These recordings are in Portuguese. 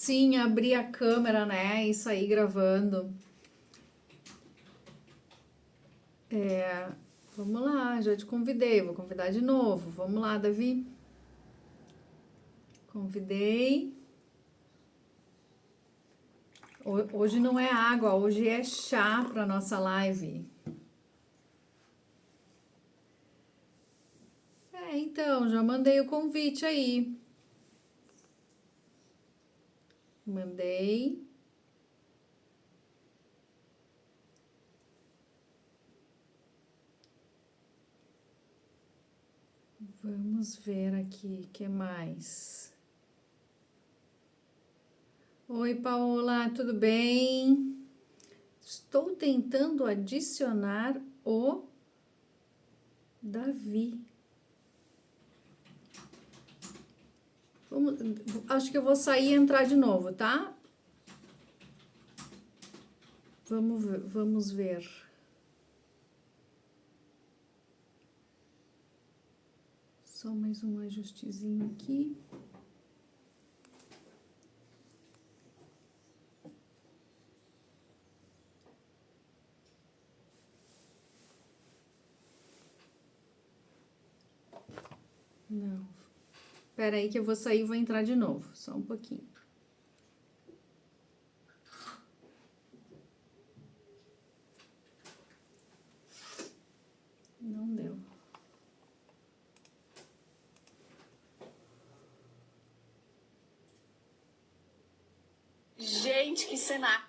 sim abrir a câmera, né, e sair gravando. Vamos lá, já te convidei, vou convidar de novo. Vamos lá, Davi. Convidei. Hoje não é água, hoje é chá para nossa live. Então, já mandei o convite aí. Mandei. Vamos ver aqui, o que mais? Oi, Paola, tudo bem? Estou tentando adicionar o Davi. Acho que eu vou sair e entrar de novo, tá? Vamos ver. Só mais um ajustezinho aqui. Não. Espera aí que eu vou sair e vou entrar de novo. Só um pouquinho. Não deu. Gente, que cenário.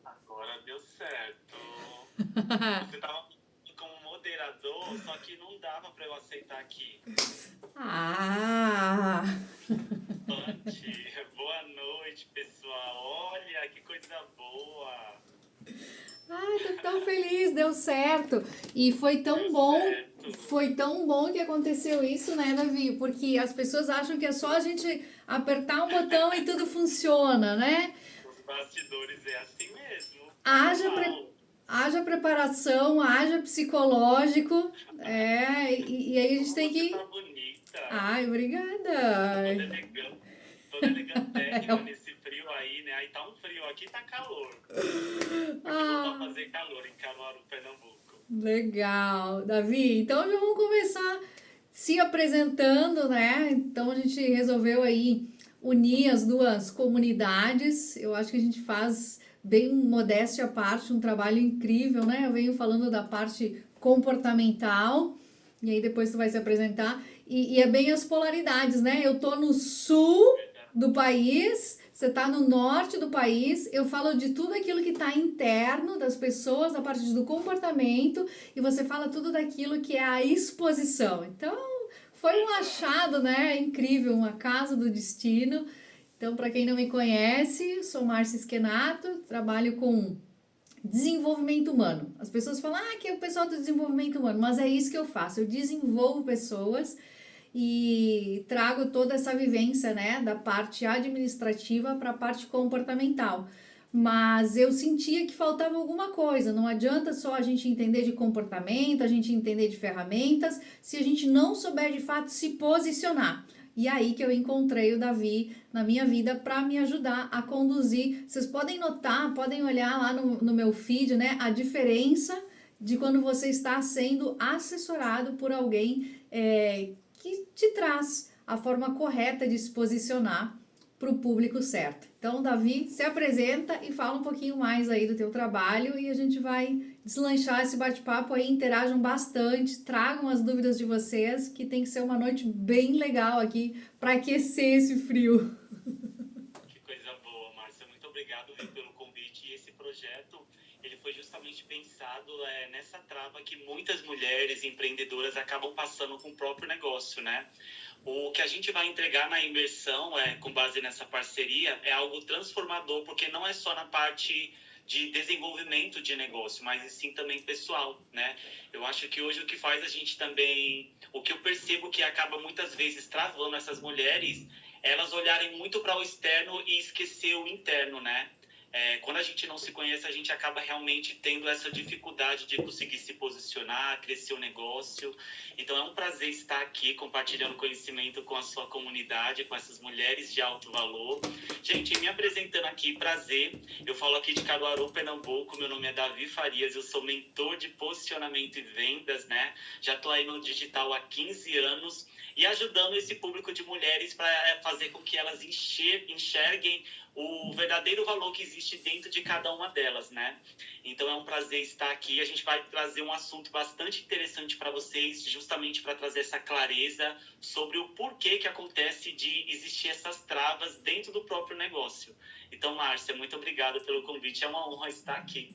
Agora deu certo. Você tava como moderador, só que não dava pra eu aceitar aqui. Ah! Boa noite, pessoal. Olha que coisa boa. Ai, tô tão feliz, deu certo. E foi tão Deu bom, certo. foi tão bom que aconteceu isso, né, Davi? Porque as pessoas acham que é só a gente apertar um botão e tudo funciona, né? Os bastidores é assim mesmo. Haja, Normal. haja preparação, haja psicológico, e aí a gente Como tem você que... tá bonita. Ai, Toda obrigada. elegante. Toda elegantérrima nesse frio aí, né? Aí tá um frio, aqui tá calor. Aqui voltou a Ah, fazer calor em Caruaru, Pernambuco. legal, Davi. Então já vamos começar se apresentando, né? Então a gente resolveu aí unir as duas comunidades. Eu acho que a gente faz bem modéstia à parte, um trabalho incrível, né? Eu venho falando da parte comportamental e aí depois tu vai se apresentar e é bem as polaridades, né? Eu tô no sul Verdade. do país, você tá no norte do país, eu falo de tudo aquilo que tá interno das pessoas, a parte do comportamento, e você fala tudo daquilo que é a exposição. Então, foi um achado, né? Incrível, uma casa do destino. Então, para quem não me conhece, sou Márcia Schenato, trabalho com desenvolvimento humano. As pessoas falam, que é o pessoal do desenvolvimento humano, mas é isso que eu faço. Eu desenvolvo pessoas e trago toda essa vivência, né, da parte administrativa para a parte comportamental. Mas eu sentia que faltava alguma coisa. Não adianta só a gente entender de comportamento, a gente entender de ferramentas, se a gente não souber de fato se posicionar. E aí que eu encontrei o Davi na minha vida para me ajudar a conduzir. Vocês podem notar, podem olhar lá no meu feed, né, a diferença de quando você está sendo assessorado por alguém que te traz a forma correta de se posicionar para o público certo. Então, Davi, se apresenta e fala um pouquinho mais aí do teu trabalho e a gente vai deslanchar esse bate-papo aí, interajam bastante, tragam as dúvidas de vocês, que tem que ser uma noite bem legal aqui para aquecer esse frio. Que coisa boa, Márcia. Muito obrigado, viu, pelo convite. E esse projeto, ele foi justamente pensado nessa trava que muitas mulheres empreendedoras acabam passando com o próprio negócio, né? O que a gente vai entregar na imersão, com base nessa parceria, é algo transformador, porque não é só na parte de desenvolvimento de negócio, mas sim também pessoal, né? Eu acho que hoje o que faz a gente também, o que eu percebo que acaba muitas vezes travando essas mulheres, elas olharem muito para o externo e esquecer o interno, né? Quando a gente não se conhece, a gente acaba realmente tendo essa dificuldade de conseguir se posicionar, crescer o negócio. Então é um prazer estar aqui compartilhando conhecimento com a sua comunidade, com essas mulheres de alto valor. Gente, me apresentando aqui, prazer. Eu falo aqui de Caruaru, Pernambuco. Meu nome é Davi Farias, eu sou mentor de posicionamento e vendas, né? Já estou aí no digital há 15 anos e ajudando esse público de mulheres para fazer com que elas enxerguem o verdadeiro valor que existe dentro de cada uma delas, né? Então é um prazer estar aqui. A gente vai trazer um assunto bastante interessante para vocês, justamente para trazer essa clareza sobre o porquê que acontece de existir essas travas dentro do próprio negócio. Então, Márcia, muito obrigado pelo convite. É uma honra estar aqui.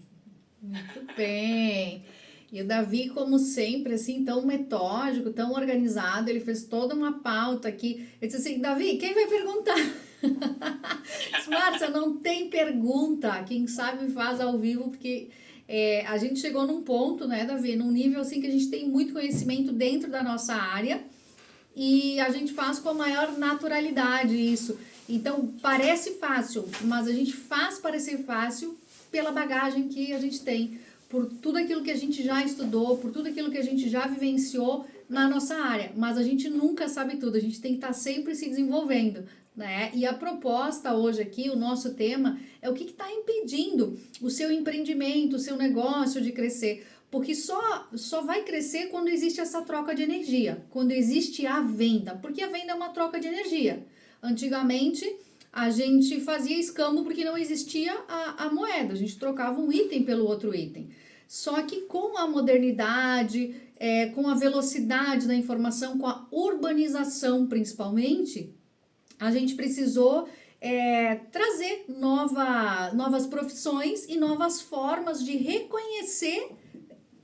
Muito bem. E o Davi, como sempre, assim, tão metódico, tão organizado, ele fez toda uma pauta aqui. Ele disse assim, Davi, quem vai perguntar? Márcia, não tem pergunta. Quem sabe faz ao vivo, porque a gente chegou num ponto, né, Davi, num nível assim que a gente tem muito conhecimento dentro da nossa área e a gente faz com a maior naturalidade isso. Então, parece fácil, mas a gente faz parecer fácil pela bagagem que a gente tem, por tudo aquilo que a gente já estudou, por tudo aquilo que a gente já vivenciou na nossa área. Mas a gente nunca sabe tudo, a gente tem que estar sempre se desenvolvendo, né? E a proposta hoje aqui, o nosso tema, é o que está impedindo o seu empreendimento, o seu negócio de crescer. Porque só vai crescer quando existe essa troca de energia, quando existe a venda, porque a venda é uma troca de energia. Antigamente, a gente fazia escambo porque não existia a moeda, a gente trocava um item pelo outro item. Só que com a modernidade, com a velocidade da informação, com a urbanização principalmente, a gente precisou trazer novas profissões e novas formas de reconhecer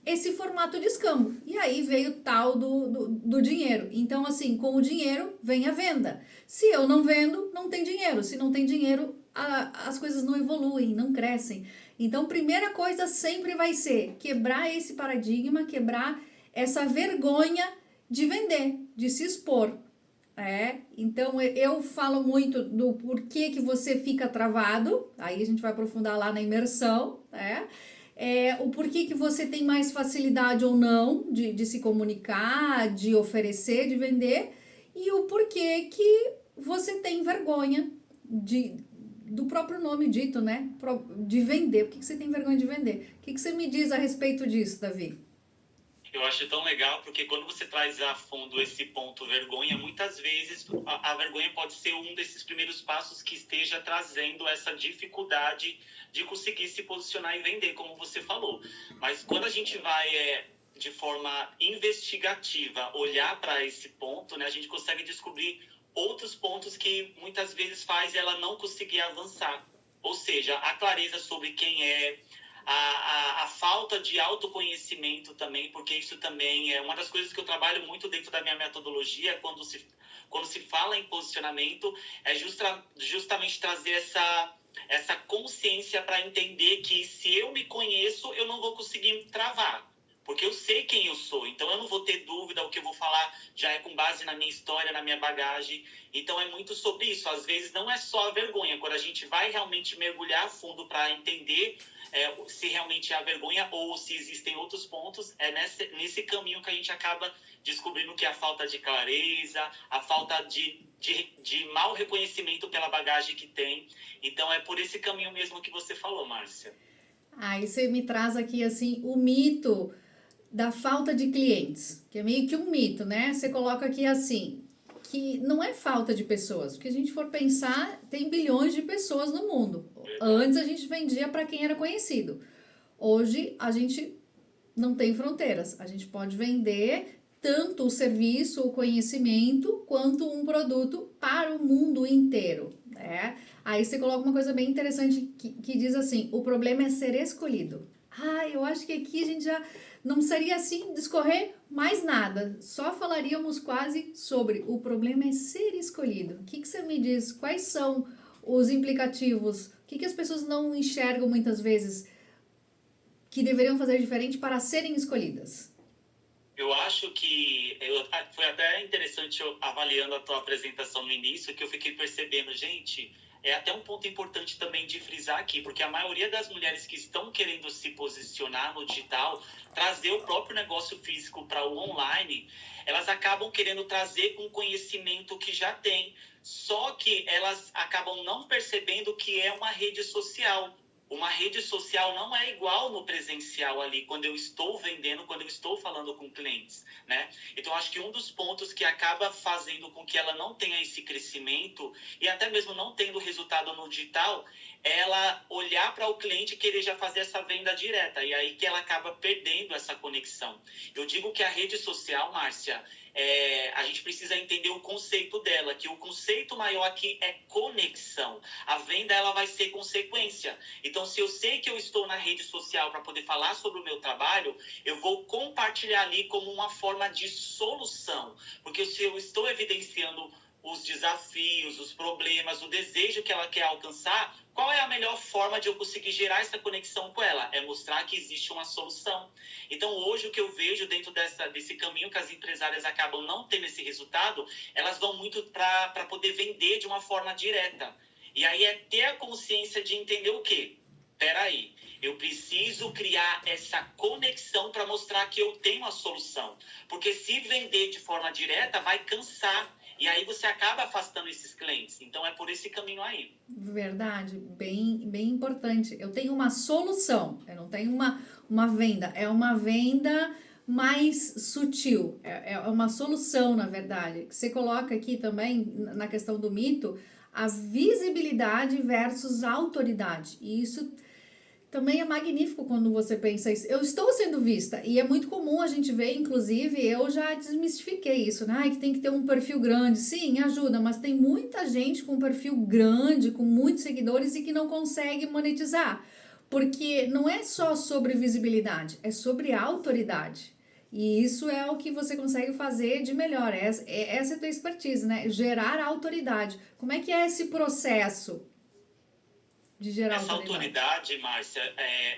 esse formato de escambo. E aí veio o tal do dinheiro. Então, assim, com o dinheiro vem a venda. Se eu não vendo, não tem dinheiro. Se não tem dinheiro, as coisas não evoluem, não crescem. Então, primeira coisa sempre vai ser quebrar esse paradigma, quebrar essa vergonha de vender, de se expor. Então eu falo muito do porquê que você fica travado, aí a gente vai aprofundar lá na imersão, o porquê que você tem mais facilidade ou não de se comunicar, de oferecer, de vender, e o porquê que você tem vergonha do próprio nome dito, né? De vender. Por que você tem vergonha de vender? O que você me diz a respeito disso, Davi? Eu acho tão legal porque quando você traz a fundo esse ponto vergonha, muitas vezes a vergonha pode ser um desses primeiros passos que esteja trazendo essa dificuldade de conseguir se posicionar e vender, como você falou. Mas quando a gente vai de forma investigativa olhar para esse ponto, né, a gente consegue descobrir outros pontos que muitas vezes faz ela não conseguir avançar. Ou seja, a clareza sobre quem é, a falta de autoconhecimento também, porque isso também é uma das coisas que eu trabalho muito dentro da minha metodologia, quando se fala em posicionamento, é justamente trazer essa consciência para entender que se eu me conheço, eu não vou conseguir travar. porque eu sei quem eu sou, então eu não vou ter dúvida, o que eu vou falar já é com base na minha história, na minha bagagem. Então é muito sobre isso. Às vezes não é só a vergonha, quando a gente vai realmente mergulhar a fundo para entender se realmente é a vergonha ou se existem outros pontos, é nesse caminho que a gente acaba descobrindo que é a falta de clareza, a falta de mau reconhecimento pela bagagem que tem. Então é por esse caminho mesmo que você falou, Márcia. Aí você me traz aqui assim o mito da falta de clientes, que é meio que um mito, né? Você coloca aqui assim, que não é falta de pessoas, porque a gente for pensar, tem bilhões de pessoas no mundo. Verdade. Antes a gente vendia para quem era conhecido. Hoje a gente não tem fronteiras. A gente pode vender tanto o serviço, o conhecimento, quanto um produto para o mundo inteiro, né? Aí você coloca uma coisa bem interessante que diz assim: o problema é ser escolhido. Ah, eu acho que aqui a gente já não seria assim discorrer mais nada, só falaríamos quase sobre o problema é ser escolhido. O que você me diz? Quais são os implicativos? O que as pessoas não enxergam muitas vezes que deveriam fazer diferente para serem escolhidas? Eu acho que foi até interessante eu avaliando a tua apresentação no início, que eu fiquei percebendo, gente, é até um ponto importante também de frisar aqui, porque a maioria das mulheres que estão querendo se posicionar no digital, trazer o próprio negócio físico para o online, elas acabam querendo trazer um conhecimento que já tem, só que elas acabam não percebendo que é uma rede social. Uma rede social não é igual no presencial ali, quando eu estou vendendo, quando eu estou falando com clientes, né? Então, acho que um dos pontos que acaba fazendo com que ela não tenha esse crescimento e até mesmo não tendo resultado no digital, é ela olhar para o cliente e querer já fazer essa venda direta. E aí que ela acaba perdendo essa conexão. Eu digo que a rede social, Márcia, a gente precisa entender o conceito dela, que o conceito maior aqui é conexão. A venda ela vai ser consequência. Então, se eu sei que eu estou na rede social para poder falar sobre o meu trabalho, eu vou compartilhar ali como uma forma de solução. Porque se eu estou evidenciando os desafios, os problemas, o desejo que ela quer alcançar, qual é a melhor forma de eu conseguir gerar essa conexão com ela? É mostrar que existe uma solução. Então, hoje, o que eu vejo dentro desse caminho que as empresárias acabam não tendo esse resultado, elas vão muito para poder vender de uma forma direta. E aí é ter a consciência de entender o quê? Peraí, eu preciso criar essa conexão para mostrar que eu tenho a solução. Porque se vender de forma direta, vai cansar. E aí você acaba afastando esses clientes. Então é por esse caminho aí. Verdade, bem importante. Eu tenho uma solução, eu não tenho uma venda, é uma venda mais sutil, é uma solução, na verdade. Você coloca aqui também, na questão do mito, a visibilidade versus a autoridade. E isso também é magnífico quando você pensa isso. Eu estou sendo vista e é muito comum a gente ver, inclusive, eu já desmistifiquei isso, né? Ai, que tem que ter um perfil grande. Sim, ajuda, mas tem muita gente com perfil grande, com muitos seguidores e que não consegue monetizar. Porque não é só sobre visibilidade, é sobre autoridade. E isso é o que você consegue fazer de melhor. Essa é a tua expertise, né? Gerar autoridade. Como é que é esse processo de gerar Essa autoridade? autoridade, Márcia,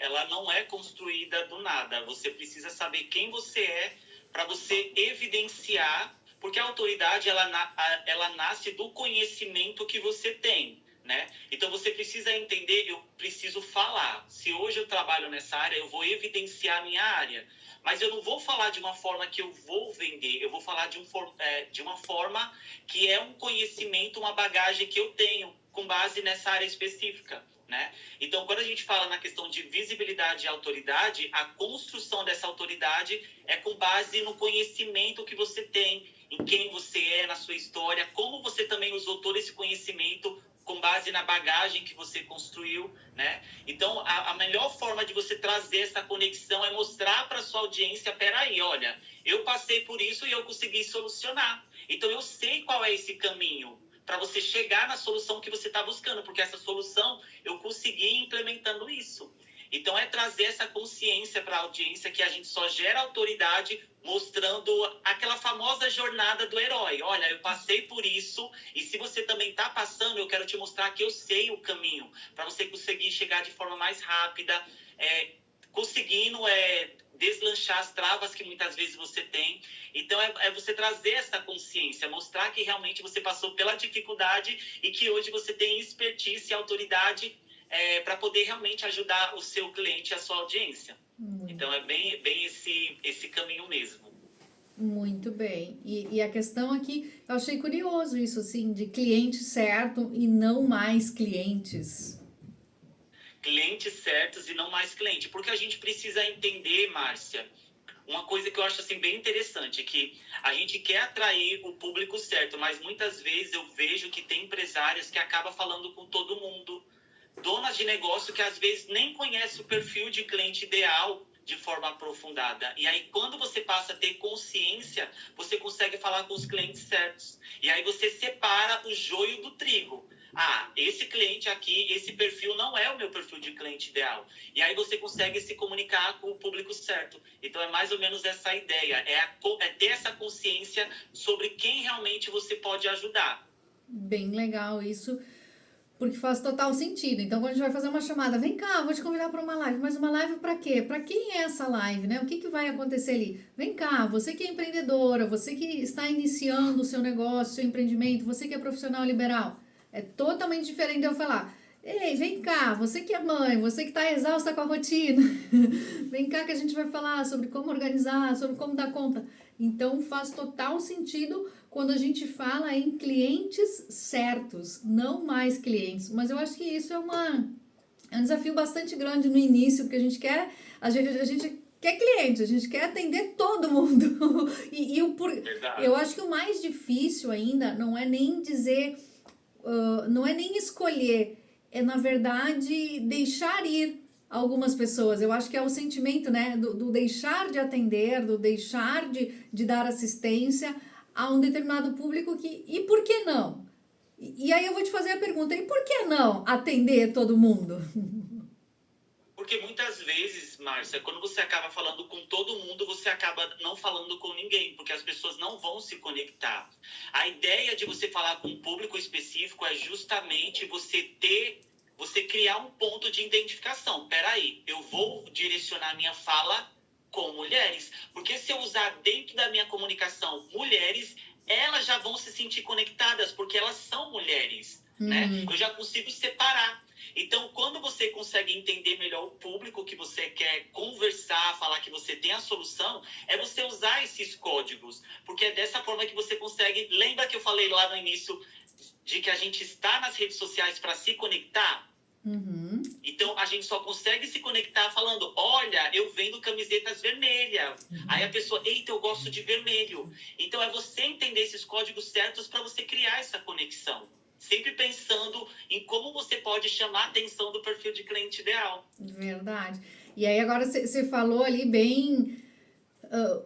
ela não é construída do nada. Você precisa saber quem você é para você evidenciar, porque a autoridade ela nasce do conhecimento que você tem, né? Então você precisa entender, eu preciso falar. Se hoje eu trabalho nessa área, eu vou evidenciar a minha área. Mas eu não vou falar de uma forma que eu vou vender, eu vou falar de uma forma que é um conhecimento, uma bagagem que eu tenho com base nessa área específica. Né? Então, quando a gente fala na questão de visibilidade e autoridade, a construção dessa autoridade é com base no conhecimento que você tem, em quem você é, na sua história, como você também usou todo esse conhecimento com base na bagagem que você construiu, né? Então, a melhor forma de você trazer essa conexão é mostrar para sua audiência, peraí, olha, eu passei por isso e eu consegui solucionar. Então, eu sei qual é esse caminho para você chegar na solução que você está buscando, porque essa solução eu consegui implementando isso. Então, é trazer essa consciência para a audiência que a gente só gera autoridade mostrando aquela famosa jornada do herói. Olha, eu passei por isso e se você também está passando, eu quero te mostrar que eu sei o caminho para você conseguir chegar de forma mais rápida, conseguindo deslanchar as travas que muitas vezes você tem. Então, é você trazer essa consciência, mostrar que realmente você passou pela dificuldade e que hoje você tem expertise e autoridade para poder realmente ajudar o seu cliente e a sua audiência. Então, é bem esse caminho mesmo. Muito bem. E a questão aqui, eu achei curioso isso, assim, de cliente certo e não mais clientes. Clientes certos e não mais cliente. Porque a gente precisa entender, Márcia, uma coisa que eu acho assim, bem interessante, que a gente quer atrair o público certo, mas muitas vezes eu vejo que tem empresárias que acabam falando com todo mundo, donas de negócio que às vezes nem conhecem o perfil de cliente ideal de forma aprofundada. E aí, quando você passa a ter consciência, você consegue falar com os clientes certos. E aí você separa o joio do trigo. Ah, esse cliente aqui, esse perfil não é o meu perfil de cliente ideal. E aí você consegue se comunicar com o público certo. Então, é mais ou menos essa ideia. É ter essa consciência sobre quem realmente você pode ajudar. Bem legal isso, porque faz total sentido. Então, quando a gente vai fazer uma chamada, vem cá, vou te convidar para uma live. Mas uma live para quê? Para quem é essa live, né? O que vai acontecer ali? Vem cá, você que é empreendedora, você que está iniciando o seu negócio, seu empreendimento, você que é profissional liberal. É totalmente diferente de eu falar, ei, vem cá, você que é mãe, você que está exausta com a rotina, vem cá que a gente vai falar sobre como organizar, sobre como dar conta. Então, faz total sentido quando a gente fala em clientes certos, não mais clientes. Mas eu acho que isso é um desafio bastante grande no início, porque a gente quer cliente, a gente quer atender todo mundo. Eu acho que o mais difícil ainda não é nem dizer, não é nem escolher, é na verdade deixar ir algumas pessoas. Eu acho que é o sentimento, né, do deixar de atender, do deixar de dar assistência a um determinado público e por que não? E aí eu vou te fazer a pergunta, e por que não atender todo mundo? Porque muitas vezes, Márcia, quando você acaba falando com todo mundo, você acaba não falando com ninguém, porque as pessoas não vão se conectar. A ideia de você falar com um público específico é justamente você criar um ponto de identificação. Peraí, eu vou direcionar minha fala com mulheres, porque se eu usar dentro da minha comunicação mulheres, elas já vão se sentir conectadas, porque elas são mulheres, né? Eu já consigo separar. Então, quando você consegue entender melhor o público que você quer conversar, falar que você tem a solução, é você usar esses códigos, porque é dessa forma que você consegue... Lembra que eu falei lá no início de que a gente está nas redes sociais para se conectar? Uhum. Então, a gente só consegue se conectar falando, olha, eu vendo camisetas vermelhas. Aí a pessoa, eita, eu gosto de vermelho. Então, é você entender esses códigos certos para você criar essa conexão. Sempre pensando em como você pode chamar a atenção do perfil de cliente ideal. Verdade. E aí agora você falou ali bem,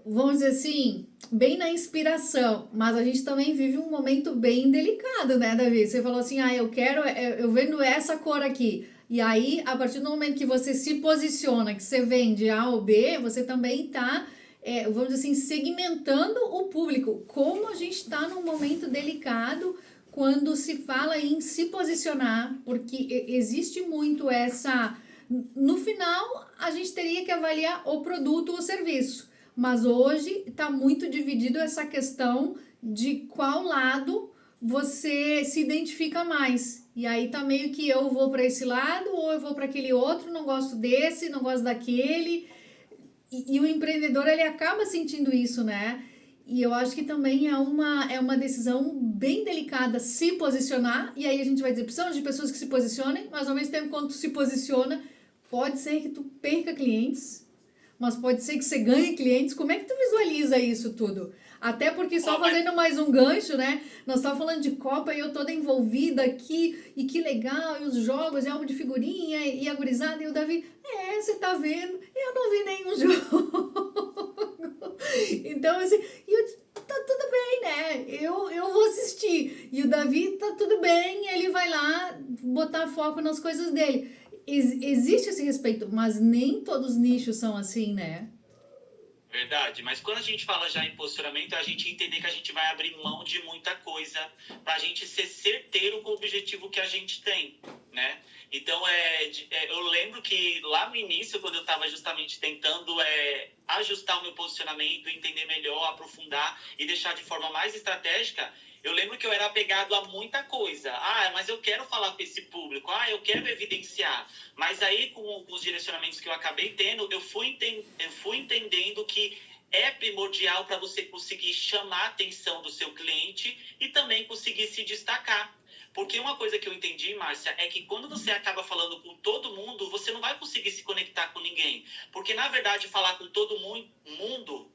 vamos dizer assim, bem na inspiração, mas a gente também vive um momento bem delicado, né, Davi? Você falou assim, eu vendo essa cor aqui. E aí, a partir do momento que você se posiciona, que você vende A ou B, você também está, vamos dizer assim, segmentando o público. Como a gente está num momento delicado quando se fala em se posicionar, porque existe muito essa... No final, a gente teria que avaliar o produto ou o serviço, mas hoje está muito dividido essa questão de qual lado você se identifica mais. E aí tá meio que eu vou para esse lado ou eu vou para aquele outro, não gosto desse, não gosto daquele. E o empreendedor, ele acaba sentindo isso, né? E eu acho que também é uma decisão bem delicada se posicionar. E aí a gente vai dizer, precisamos de pessoas que se posicionem, mas ao mesmo tempo, quando tu se posiciona, pode ser que tu perca clientes, mas pode ser que você ganhe clientes. Como é que tu visualiza isso tudo? Até porque, só fazendo mais um gancho, né? Nós estávamos falando de Copa e eu toda envolvida aqui, e que legal, e os jogos, e álbum de figurinha, e a gurizada, e o Davi, você tá vendo? Eu não vi nenhum jogo. Então, assim, tá tudo bem, né? Eu vou assistir. E o Davi, tá tudo bem, ele vai lá botar foco nas coisas dele. Existe esse respeito, mas nem todos os nichos são assim, né? Verdade, mas quando a gente fala já em posicionamento, é a gente entender que a gente vai abrir mão de muita coisa para a gente ser certeiro com o objetivo que a gente tem, né? Então, eu lembro que lá no início, quando eu estava justamente tentando ajustar o meu posicionamento, entender melhor, aprofundar e deixar de forma mais estratégica, eu lembro que eu era apegado a muita coisa. Ah, mas eu quero falar com esse público. Ah, eu quero evidenciar. Mas aí, com os direcionamentos que eu acabei tendo, eu fui entendendo que é primordial para você conseguir chamar a atenção do seu cliente e também conseguir se destacar. Porque uma coisa que eu entendi, Márcia, é que quando você acaba falando com todo mundo, você não vai conseguir se conectar com ninguém. Porque, na verdade, falar com todo mundo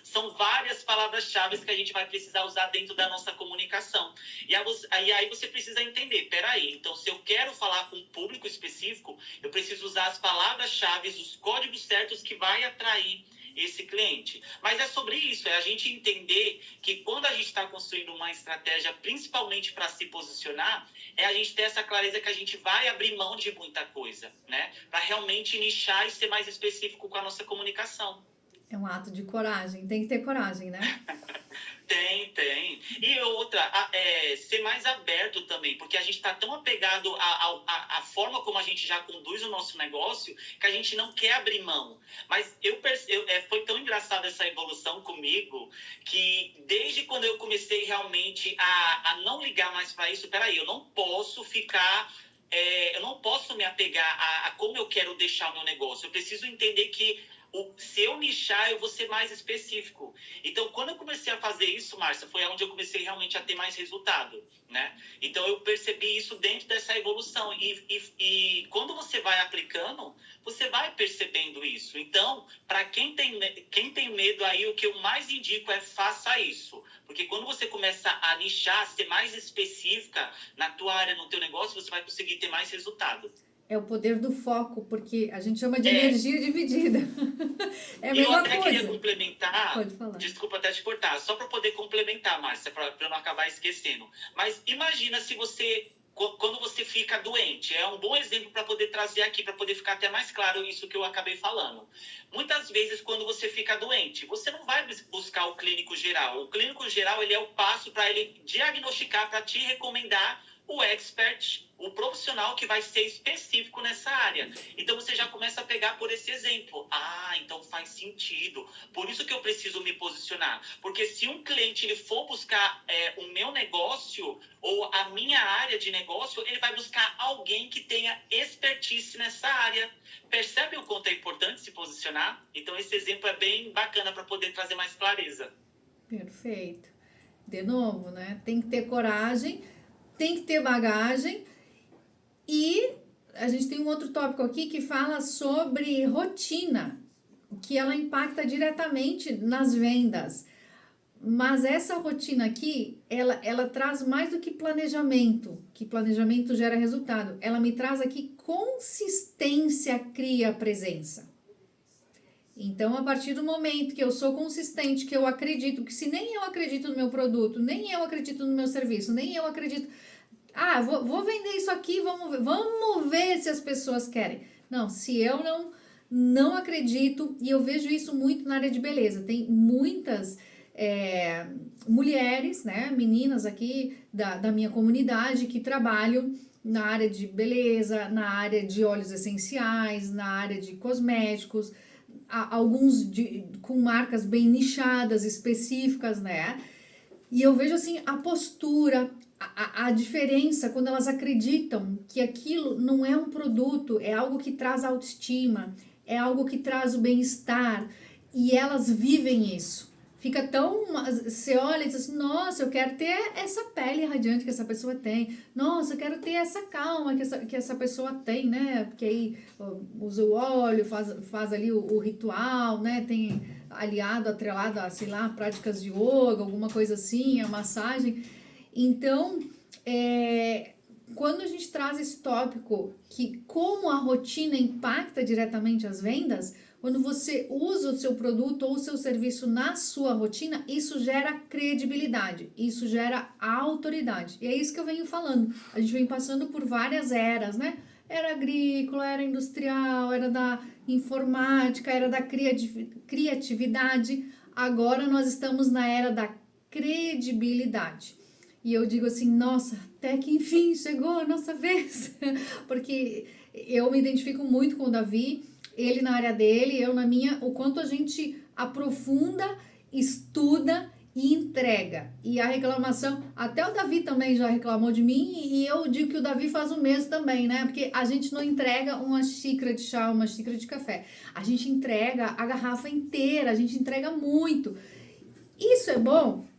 são várias palavras-chave que a gente vai precisar usar dentro da nossa comunicação. E aí você precisa entender, peraí, então se eu quero falar com um público específico, eu preciso usar as palavras-chave, os códigos certos que vai atrair esse cliente. Mas é sobre isso, é a gente entender que quando a gente está construindo uma estratégia, principalmente para se posicionar, é a gente ter essa clareza que a gente vai abrir mão de muita coisa, né? Para realmente nichar e ser mais específico com a nossa comunicação. É um ato de coragem, tem que ter coragem, né? Tem. E outra, ser mais aberto também, porque a gente está tão apegado à forma como a gente já conduz o nosso negócio que a gente não quer abrir mão. Mas foi tão engraçada essa evolução comigo que desde quando eu comecei realmente a não ligar mais para isso, peraí, eu não posso ficar... eu não posso me apegar a como eu quero deixar o meu negócio. Eu preciso entender que se eu nichar, eu vou ser mais específico. Então, quando eu comecei a fazer isso, Márcia, foi onde eu comecei realmente a ter mais resultado, né? Então, eu percebi isso dentro dessa evolução. E quando você vai aplicando, você vai percebendo isso. Então, para quem tem medo aí, o que eu mais indico é faça isso. Porque quando você começa a nichar, ser mais específica na tua área, no teu negócio, você vai conseguir ter mais resultado. É o poder do foco, porque a gente chama de energia dividida. É a mesma eu até coisa. Queria complementar, Pode falar. Desculpa até te cortar, só para poder complementar, Márcia, para eu não acabar esquecendo. Mas imagina se quando você fica doente, é um bom exemplo para poder trazer aqui, para poder ficar até mais claro isso que eu acabei falando. Muitas vezes, quando você fica doente, você não vai buscar o clínico geral. O clínico geral, ele é o passo para ele diagnosticar, para te recomendar o expert, o profissional que vai ser específico nessa área. Então, você já começa a pegar por esse exemplo. Ah, então faz sentido. Por isso que eu preciso me posicionar. Porque se um cliente ele for buscar o meu negócio ou a minha área de negócio, ele vai buscar alguém que tenha expertise nessa área. Percebe o quanto é importante se posicionar? Então, esse exemplo é bem bacana para poder trazer mais clareza. Perfeito. De novo, né? Tem que ter coragem, tem que ter bagagem. E a gente tem um outro tópico aqui que fala sobre rotina, que ela impacta diretamente nas vendas. Mas essa rotina aqui, ela traz mais do que planejamento gera resultado. Ela me traz aqui consistência cria presença. Então, a partir do momento que eu sou consistente, que eu acredito, que se nem eu acredito no meu produto, nem eu acredito no meu serviço, nem eu acredito... Ah, vou vender isso aqui, vamos ver se as pessoas querem. Não, se eu não acredito, e eu vejo isso muito na área de beleza, tem muitas mulheres, né, meninas aqui da minha comunidade que trabalham na área de beleza, na área de óleos essenciais, na área de cosméticos, alguns com marcas bem nichadas, específicas, né? E eu vejo assim a postura, a diferença quando elas acreditam que aquilo não é um produto, é algo que traz autoestima, é algo que traz o bem-estar e elas vivem isso. Fica tão... Você olha e diz assim, nossa, eu quero ter essa pele radiante que essa pessoa tem. Nossa, eu quero ter essa calma que essa pessoa tem, né? Porque aí usa o óleo, faz ali o ritual, né? Tem atrelado a, sei lá, práticas de yoga, alguma coisa assim, a massagem. Então, quando a gente traz esse tópico que como a rotina impacta diretamente as vendas, quando você usa o seu produto ou o seu serviço na sua rotina, isso gera credibilidade, isso gera autoridade. E é isso que eu venho falando. A gente vem passando por várias eras, né? Era agrícola, era industrial, era da informática, era da criatividade. Agora nós estamos na era da credibilidade. E eu digo assim, nossa, até que enfim chegou a nossa vez, porque eu me identifico muito com o Davi, ele na área dele, eu na minha, o quanto a gente aprofunda, estuda e entrega. E a reclamação, até o Davi também já reclamou de mim, e eu digo que o Davi faz o mesmo também, né? Porque a gente não entrega uma xícara de chá, uma xícara de café, a gente entrega a garrafa inteira, a gente entrega muito. Isso é bom.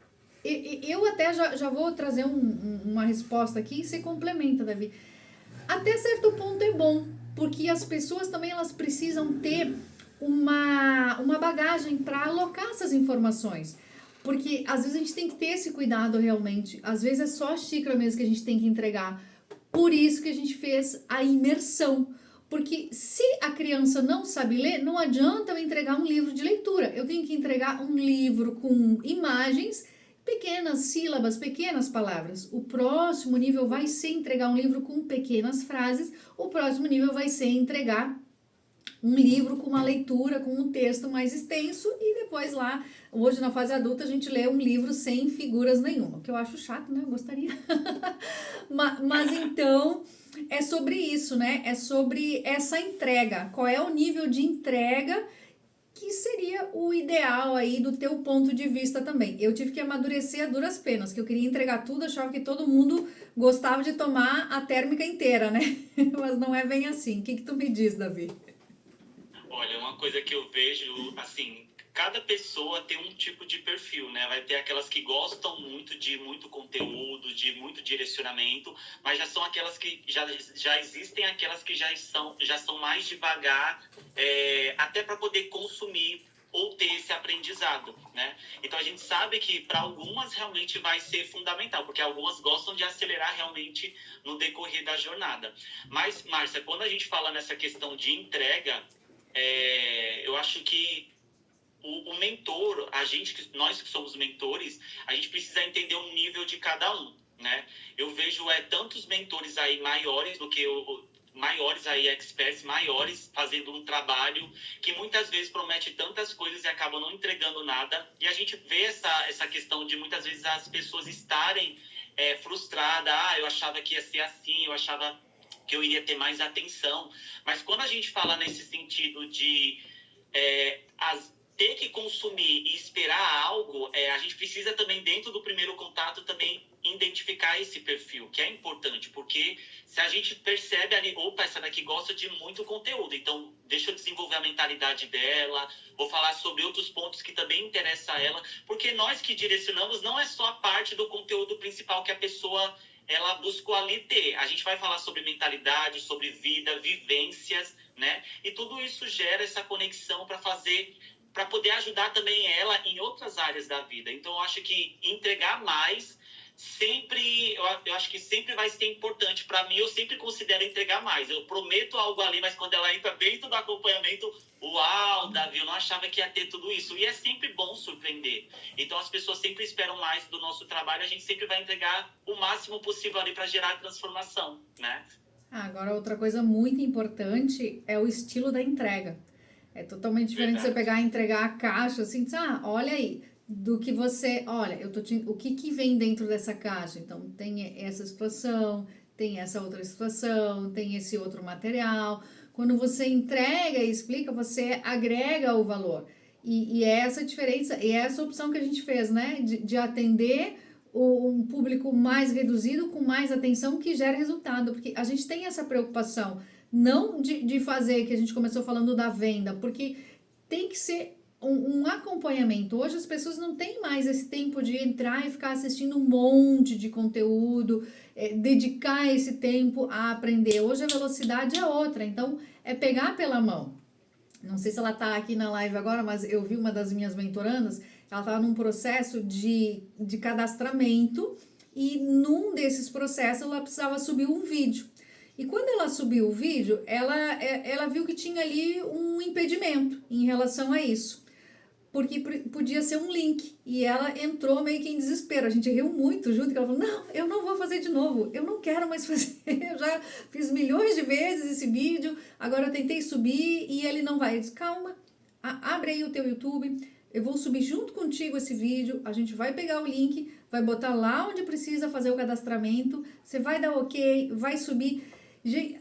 Eu até já vou trazer uma resposta aqui e você complementa, Davi. Até certo ponto é bom, porque as pessoas também elas precisam ter uma bagagem para alocar essas informações. Porque às vezes a gente tem que ter esse cuidado realmente. Às vezes é só a xícara mesmo que a gente tem que entregar. Por isso que a gente fez a imersão. Porque se a criança não sabe ler, não adianta eu entregar um livro de leitura. Eu tenho que entregar um livro com imagens, pequenas sílabas, pequenas palavras. O próximo nível vai ser entregar um livro com pequenas frases. O próximo nível vai ser entregar um livro com uma leitura, com um texto mais extenso, e depois lá, hoje na fase adulta, a gente lê um livro sem figuras nenhuma, que eu acho chato, né? Eu gostaria. mas então, é sobre isso, né? É sobre essa entrega. Qual é o nível de entrega que seria o ideal aí do teu ponto de vista também? Eu tive que amadurecer a duras penas, que eu queria entregar tudo, achava que todo mundo gostava de tomar a térmica inteira, né? Mas não é bem assim. O que tu me diz, Davi? Olha, uma coisa que eu vejo, assim, cada pessoa tem um tipo de perfil, né? Vai ter aquelas que gostam muito de muito conteúdo, de muito direcionamento, mas já são aquelas que já existem aquelas que já são mais devagar, até para poder consumir ou ter esse aprendizado, né? Então a gente sabe que para algumas realmente vai ser fundamental, porque algumas gostam de acelerar realmente no decorrer da jornada. Mas, Márcia, quando a gente fala nessa questão de entrega, eu acho que o mentor, nós que somos mentores, a gente precisa entender o nível de cada um, né? Eu vejo tantos mentores aí maiores do que maiores aí, experts maiores, fazendo um trabalho que muitas vezes promete tantas coisas e acaba não entregando nada. E a gente vê essa questão de muitas vezes as pessoas estarem frustradas. Eu achava que ia ser assim, eu achava que eu iria ter mais atenção. Mas quando a gente fala nesse sentido de ter que consumir e esperar algo, a gente precisa também, dentro do primeiro contato, também identificar esse perfil, que é importante, porque se a gente percebe ali, opa, essa daqui gosta de muito conteúdo, então deixa eu desenvolver a mentalidade dela, vou falar sobre outros pontos que também interessam a ela, porque nós que direcionamos não é só a parte do conteúdo principal que a pessoa ela buscou ali ter. A gente vai falar sobre mentalidade, sobre vida, vivências, né? E tudo isso gera essa conexão para poder ajudar também ela em outras áreas da vida. Então, eu acho que entregar mais sempre, eu acho que sempre vai ser importante. Para mim, eu sempre considero entregar mais. Eu prometo algo ali, mas quando ela entra dentro do acompanhamento, uau, Davi, eu não achava que ia ter tudo isso. E é sempre bom surpreender. Então, as pessoas sempre esperam mais do nosso trabalho. A gente sempre vai entregar o máximo possível ali para gerar transformação, né? Agora, outra coisa muito importante é o estilo da entrega. É totalmente diferente você Verdade. pegar e entregar a caixa assim, olha aí, do que você, olha, o que vem dentro dessa caixa? Então, tem essa situação, tem essa outra situação, tem esse outro material. Quando você entrega e explica, você agrega o valor. E é essa diferença, e é essa opção que a gente fez, né? De atender um público mais reduzido, com mais atenção, que gera resultado. Porque a gente tem essa preocupação, não de fazer, que a gente começou falando da venda, porque tem que ser um acompanhamento. Hoje as pessoas não têm mais esse tempo de entrar e ficar assistindo um monte de conteúdo, dedicar esse tempo a aprender. Hoje a velocidade é outra, então é pegar pela mão. Não sei se ela está aqui na live agora, mas eu vi uma das minhas mentorandas, ela estava num processo de cadastramento, e num desses processos ela precisava subir um vídeo. E quando ela subiu o vídeo, ela viu que tinha ali um impedimento em relação a isso, porque podia ser um link, e ela entrou meio que em desespero. A gente riu muito junto, que ela falou, não, eu não vou fazer de novo, eu não quero mais fazer, eu já fiz milhões de vezes esse vídeo, agora eu tentei subir e ele não vai. Eu disse, calma, abre aí o teu YouTube, eu vou subir junto contigo esse vídeo, a gente vai pegar o link, vai botar lá onde precisa fazer o cadastramento, você vai dar ok, vai subir.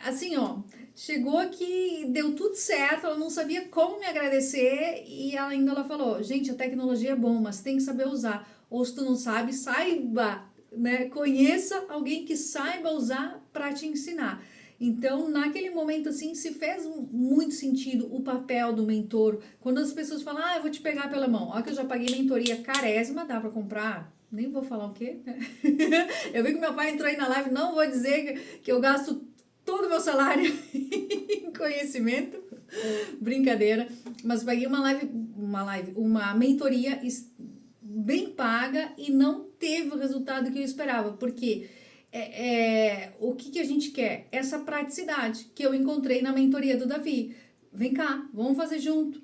Assim, ó, chegou que deu tudo certo, ela não sabia como me agradecer e ela falou, gente, a tecnologia é bom, mas tem que saber usar. Ou se tu não sabe, saiba, né? Conheça alguém que saiba usar para te ensinar. Então, naquele momento, assim, se fez muito sentido o papel do mentor. Quando as pessoas falam, eu vou te pegar pela mão. Ó, que eu já paguei mentoria carésima, dá para comprar? Nem vou falar o quê, né? Eu vi que meu pai entrou aí na live, não vou dizer que eu gasto todo o meu salário em conhecimento. Brincadeira. Mas paguei uma mentoria bem paga e não teve o resultado que eu esperava. Porque o que a gente quer? Essa praticidade que eu encontrei na mentoria do Davi. Vem cá, vamos fazer junto.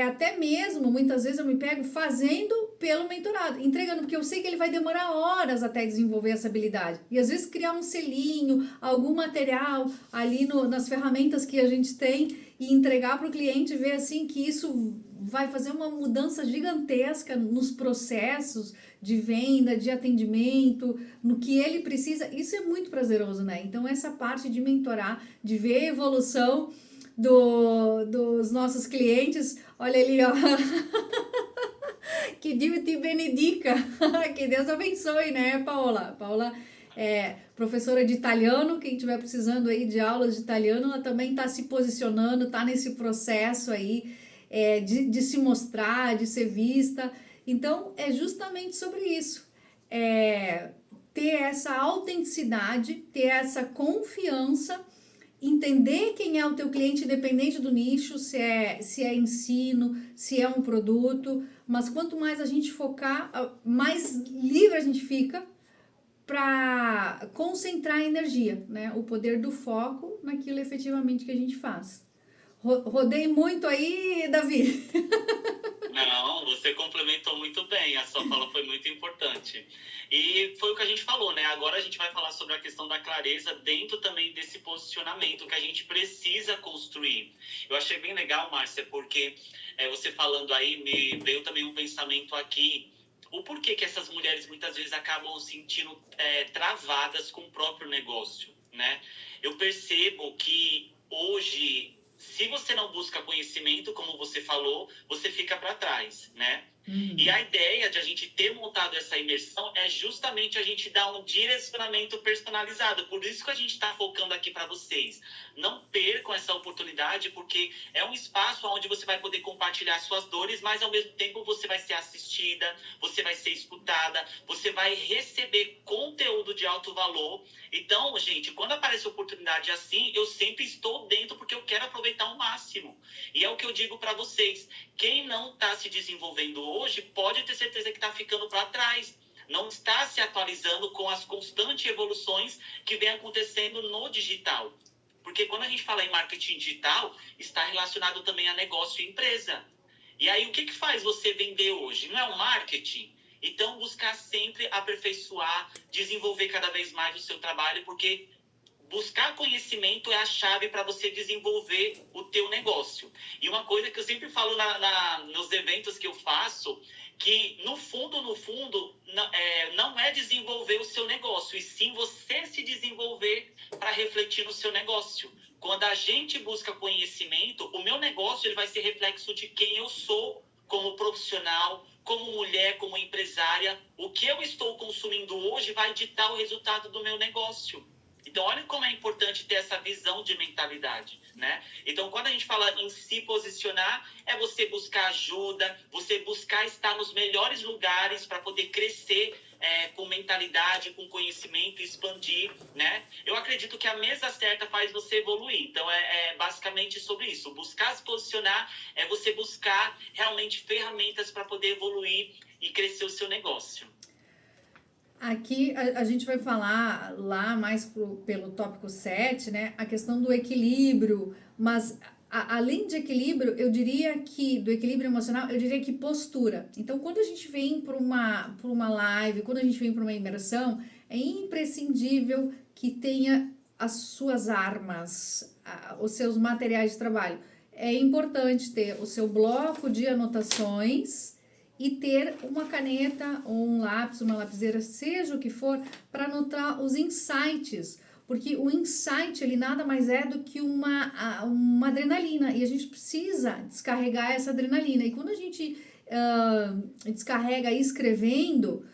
Até mesmo, muitas vezes eu me pego fazendo pelo mentorado, entregando, porque eu sei que ele vai demorar horas até desenvolver essa habilidade. E às vezes criar um selinho, algum material ali nas ferramentas que a gente tem e entregar para o cliente, ver assim que isso vai fazer uma mudança gigantesca nos processos de venda, de atendimento, no que ele precisa. Isso é muito prazeroso, né? Então essa parte de mentorar, de ver a evolução dos nossos clientes, olha ali, ó. Que Deus te benedica, que Deus abençoe, né, Paola? Paola é professora de italiano, quem estiver precisando aí de aulas de italiano, ela também está se posicionando, está nesse processo aí de se mostrar, de ser vista. Então, é justamente sobre isso. Ter essa autenticidade, ter essa confiança, entender quem é o teu cliente, independente do nicho, se é ensino, se é um produto, mas quanto mais a gente focar, mais livre a gente fica para concentrar a energia, né? O poder do foco naquilo efetivamente que a gente faz. Rodei muito aí, Davi. Não, você complementou muito bem, a sua fala foi muito importante. E foi o que a gente falou, né? Agora a gente vai falar sobre a questão da clareza dentro também desse posicionamento que a gente precisa construir. Eu achei bem legal, Márcia, porque você falando aí, me veio também um pensamento aqui, o porquê que essas mulheres muitas vezes acabam sentindo travadas com o próprio negócio, né? Eu percebo que hoje, se você não busca conhecimento, como você falou, você fica para trás, né? E a ideia de a gente ter montado essa imersão é justamente a gente dar um direcionamento personalizado. Por isso que a gente está focando aqui para vocês. Não percam essa oportunidade, porque é um espaço onde você vai poder compartilhar suas dores, mas ao mesmo tempo você vai ser assistida, você vai ser escutada, você vai receber conteúdo de alto valor. Então, gente, quando aparece oportunidade assim, eu sempre estou dentro porque eu quero aproveitar ao máximo. E é o que eu digo para vocês. Quem não está se desenvolvendo hoje pode ter certeza que está ficando para trás. Não está se atualizando com as constantes evoluções que vem acontecendo no digital. Porque quando a gente fala em marketing digital, está relacionado também a negócio e empresa. E aí, o que faz você vender hoje? Não é o marketing? Então, buscar sempre aperfeiçoar, desenvolver cada vez mais o seu trabalho, porque buscar conhecimento é a chave para você desenvolver o teu negócio. E uma coisa que eu sempre falo nos eventos que eu faço, que no fundo, não é desenvolver o seu negócio, e sim você se desenvolver para refletir no seu negócio. Quando a gente busca conhecimento, o meu negócio ele vai ser reflexo de quem eu sou como profissional, como mulher, como empresária. O que eu estou consumindo hoje vai ditar o resultado do meu negócio. Então, olha como é importante ter essa visão de mentalidade, né? Então, quando a gente fala em se posicionar, é você buscar ajuda, você buscar estar nos melhores lugares para poder crescer com mentalidade, com conhecimento, expandir, né? Eu acredito que a mesa certa faz você evoluir. Então, é basicamente sobre isso. Buscar se posicionar é você buscar realmente ferramentas para poder evoluir e crescer o seu negócio. Aqui a gente vai falar lá mais pelo tópico 7, né? A questão do equilíbrio, mas além de equilíbrio, eu diria que do equilíbrio emocional, eu diria que postura. Então, quando a gente vem para uma live, quando a gente vem para uma imersão, é imprescindível que tenha as suas armas, os seus materiais de trabalho. é importante ter o seu bloco de anotações e ter uma caneta ou um lápis, uma lapiseira, seja o que for, para anotar os insights. Porque o insight, ele nada mais é do que uma adrenalina. E a gente precisa descarregar essa adrenalina. E quando a gente descarrega escrevendo,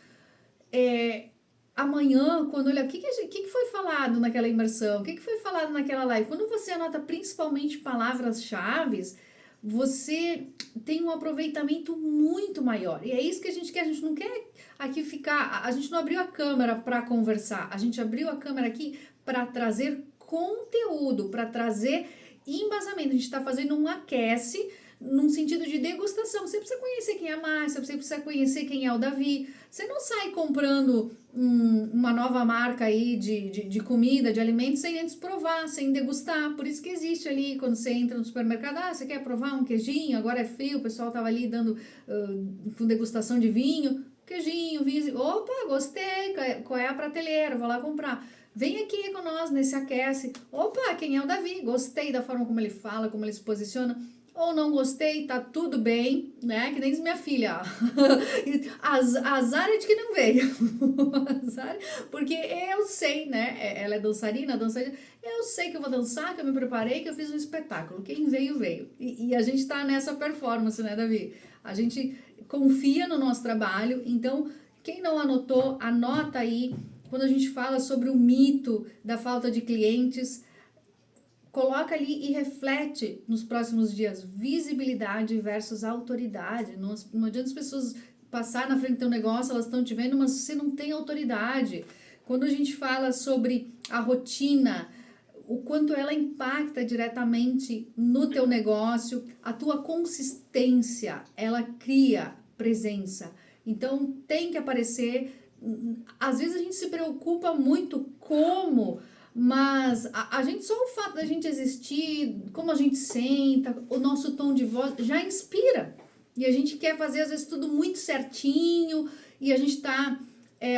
amanhã, quando olha, o que foi falado naquela imersão? O que foi falado naquela live? Quando você anota principalmente palavras-chave, você tem um aproveitamento muito maior. E é isso que a gente quer. A gente não quer aqui ficar. A gente não abriu a câmera para conversar. A gente abriu a câmera aqui para trazer conteúdo, para trazer embasamento. A gente está fazendo um aquece num sentido de degustação. Você precisa conhecer quem é a Márcia, você precisa conhecer quem é o Davi. Você não sai comprando uma nova marca aí de comida, de alimentos, sem antes provar, sem degustar. Por isso que existe ali, quando você entra no supermercado, você quer provar um queijinho, agora é frio, o pessoal tava ali dando com degustação de vinho, queijinho, vinho, opa, gostei, qual é a prateleira, vou lá comprar. Vem aqui com nós nesse aquece. Opa, quem é o Davi? Gostei da forma como ele fala, como ele se posiciona. Ou não gostei, tá tudo bem, né? Que nem diz minha filha. Azar é de que não veio. Azar, porque eu sei, né? Ela é dançarina. Eu sei que eu vou dançar, que eu me preparei, que eu fiz um espetáculo. Quem veio, veio. E a gente tá nessa performance, né, Davi? A gente confia no nosso trabalho. Então, quem não anotou, anota aí. Quando a gente fala sobre o mito da falta de clientes, coloca ali e reflete nos próximos dias visibilidade versus autoridade. Não adianta as pessoas passar na frente do teu negócio, elas estão te vendo, mas você não tem autoridade. Quando a gente fala sobre a rotina, o quanto ela impacta diretamente no teu negócio, a tua consistência, ela cria presença. Então tem que aparecer. Às vezes a gente se preocupa muito como, mas a gente, só o fato da gente existir, como a gente senta, o nosso tom de voz já inspira. E a gente quer fazer às vezes tudo muito certinho e a gente está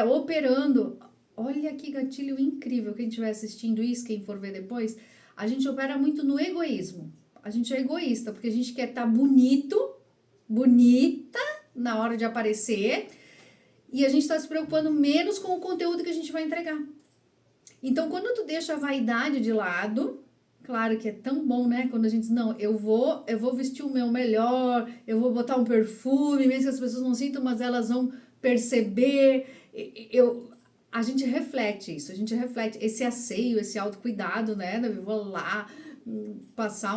operando. Olha que gatilho incrível, quem estiver assistindo isso, quem for ver depois, a gente opera muito no egoísmo. A gente é egoísta, porque a gente quer estar bonita na hora de aparecer, e a gente está se preocupando menos com o conteúdo que a gente vai entregar. Então, quando tu deixa a vaidade de lado, claro que é tão bom, né? Quando a gente diz, não, eu vou vestir o meu melhor, eu vou botar um perfume, mesmo que as pessoas não sintam, mas elas vão perceber. A gente reflete isso, a gente reflete esse asseio, esse autocuidado, né? Eu vou lá passar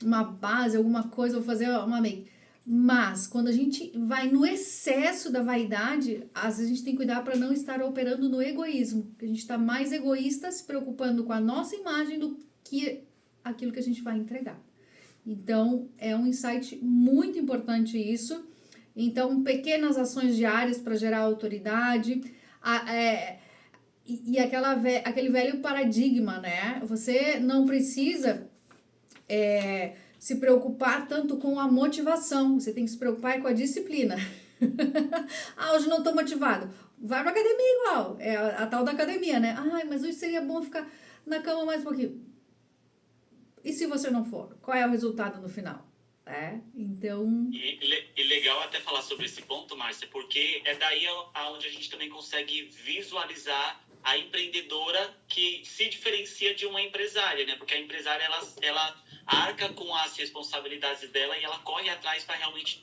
uma base, alguma coisa, vou fazer uma make. Mas, quando a gente vai no excesso da vaidade, às vezes a gente tem que cuidar para não estar operando no egoísmo. Porque a gente está mais egoísta se preocupando com a nossa imagem do que aquilo que a gente vai entregar. Então, é um insight muito importante isso. Então, pequenas ações diárias para gerar autoridade. E aquele velho paradigma, né? Você não precisa se preocupar tanto com a motivação, você tem que se preocupar com a disciplina. Hoje não estou motivado. Vai pra academia igual, é a tal da academia, né? Ai, mas hoje seria bom ficar na cama mais um pouquinho. E se você não for? Qual é o resultado no final? Então... E legal até falar sobre esse ponto, Márcia, porque é daí aonde a gente também consegue visualizar a empreendedora que se diferencia de uma empresária, né? Porque a empresária, ela arca com as responsabilidades dela e ela corre atrás para realmente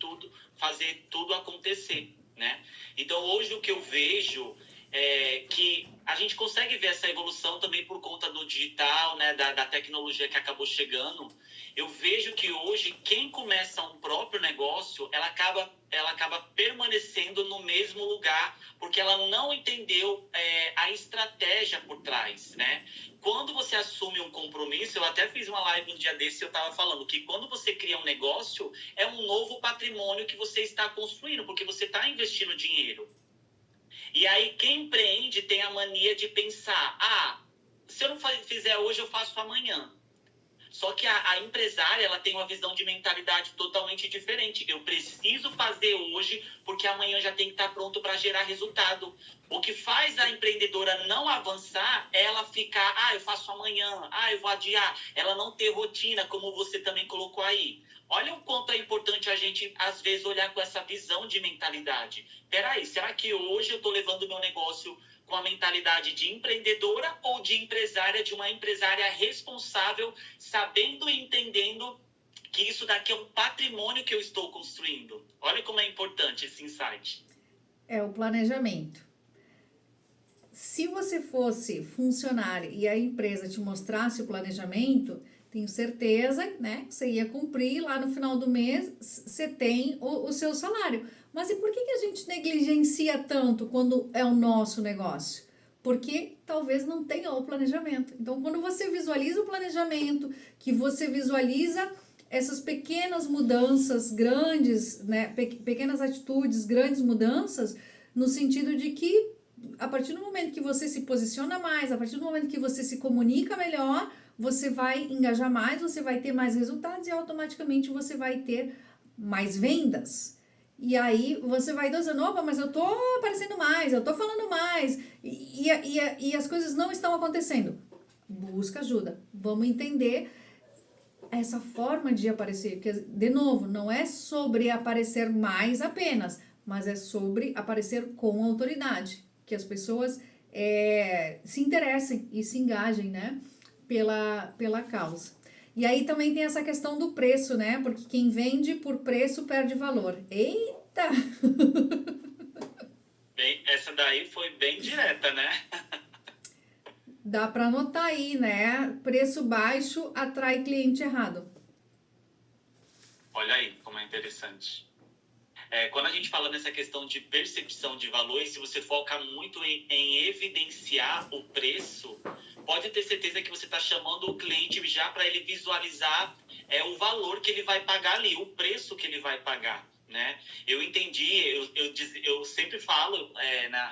fazer tudo acontecer, né? Então, hoje o que eu vejo é que a gente consegue ver essa evolução também por conta do digital, né? Da tecnologia que acabou chegando. Eu vejo que hoje, quem começa um próprio negócio, ela acaba permanecendo no mesmo lugar, porque ela não entendeu a estratégia por trás, né? Quando você assume um compromisso, eu até fiz uma live um dia desse, eu estava falando que quando você cria um negócio, é um novo patrimônio que você está construindo, porque você está investindo dinheiro. E aí, quem empreende tem a mania de pensar, se eu não fizer hoje, eu faço amanhã. Só que a empresária, ela tem uma visão de mentalidade totalmente diferente. Eu preciso fazer hoje, porque amanhã já tem que estar pronto para gerar resultado. O que faz a empreendedora não avançar é ela ficar, eu faço amanhã, eu vou adiar. Ela não ter rotina, como você também colocou aí. Olha o quanto é importante a gente, às vezes, olhar com essa visão de mentalidade. Peraí, será que hoje eu estou levando o meu negócio com a mentalidade de empreendedora ou de empresária, de uma empresária responsável, sabendo e entendendo que isso daqui é um patrimônio que eu estou construindo? Olha como é importante esse insight. É o planejamento. Se você fosse funcionário e a empresa te mostrasse o planejamento, tenho certeza, né, que você ia cumprir lá no final do mês, você tem o seu salário. Mas e por que a gente negligencia tanto quando é o nosso negócio? Porque talvez não tenha o planejamento. Então, quando você visualiza o planejamento, que você visualiza essas pequenas mudanças grandes, né, pequenas atitudes, grandes mudanças, no sentido de que a partir do momento que você se posiciona mais, a partir do momento que você se comunica melhor, você vai engajar mais, você vai ter mais resultados e automaticamente você vai ter mais vendas. E aí você vai dosando, opa, mas eu tô aparecendo mais, eu tô falando mais, e as coisas não estão acontecendo. Busca ajuda. Vamos entender essa forma de aparecer, porque, de novo, não é sobre aparecer mais apenas, mas é sobre aparecer com autoridade, que as pessoas se interessem e se engajem, né, pela causa. E aí também tem essa questão do preço, né, porque quem vende por preço perde valor. Eita! Bem, essa daí foi bem direta, né? Dá para anotar aí, né, preço baixo atrai cliente errado. Olha aí como é interessante. Quando a gente fala nessa questão de percepção de valor, e se você foca muito em evidenciar o preço, pode ter certeza que você está chamando o cliente já para ele visualizar o valor que ele vai pagar ali, o preço que ele vai pagar, né? Eu entendi, eu sempre falo,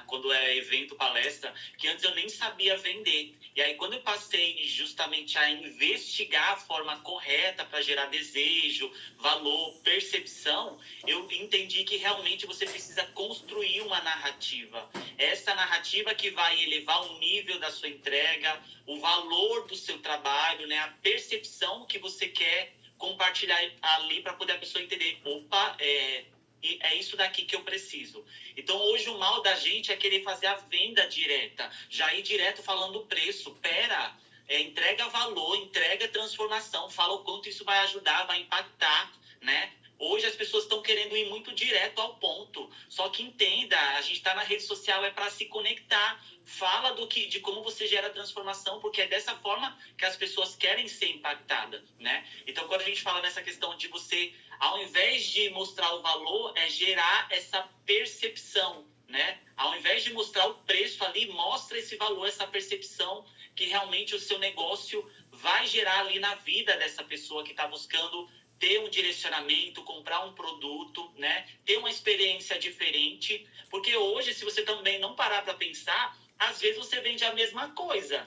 quando é evento, palestra, que antes eu nem sabia vender. E aí, quando eu passei justamente a investigar a forma correta para gerar desejo, valor, percepção, eu entendi que realmente você precisa construir uma narrativa. Essa narrativa que vai elevar o nível da sua entrega, o valor do seu trabalho, né? A percepção que você quer compartilhar ali para poder a pessoa entender, opa, é isso daqui que eu preciso. Então, hoje o mal da gente é querer fazer a venda direta, já ir direto falando o preço. Entrega valor, entrega transformação, fala o quanto isso vai ajudar, vai impactar, né? Hoje as pessoas estão querendo ir muito direto ao ponto. Só que entenda, a gente está na rede social para se conectar. Fala de como você gera transformação, porque é dessa forma que as pessoas querem ser impactadas, né? Então, quando a gente fala nessa questão de você, ao invés de mostrar o valor, gerar essa percepção, né? Ao invés de mostrar o preço ali, mostra esse valor, essa percepção que realmente o seu negócio vai gerar ali na vida dessa pessoa que está buscando ter um direcionamento, comprar um produto, né? Ter uma experiência diferente. Porque hoje, se você também não parar para pensar, às vezes você vende a mesma coisa.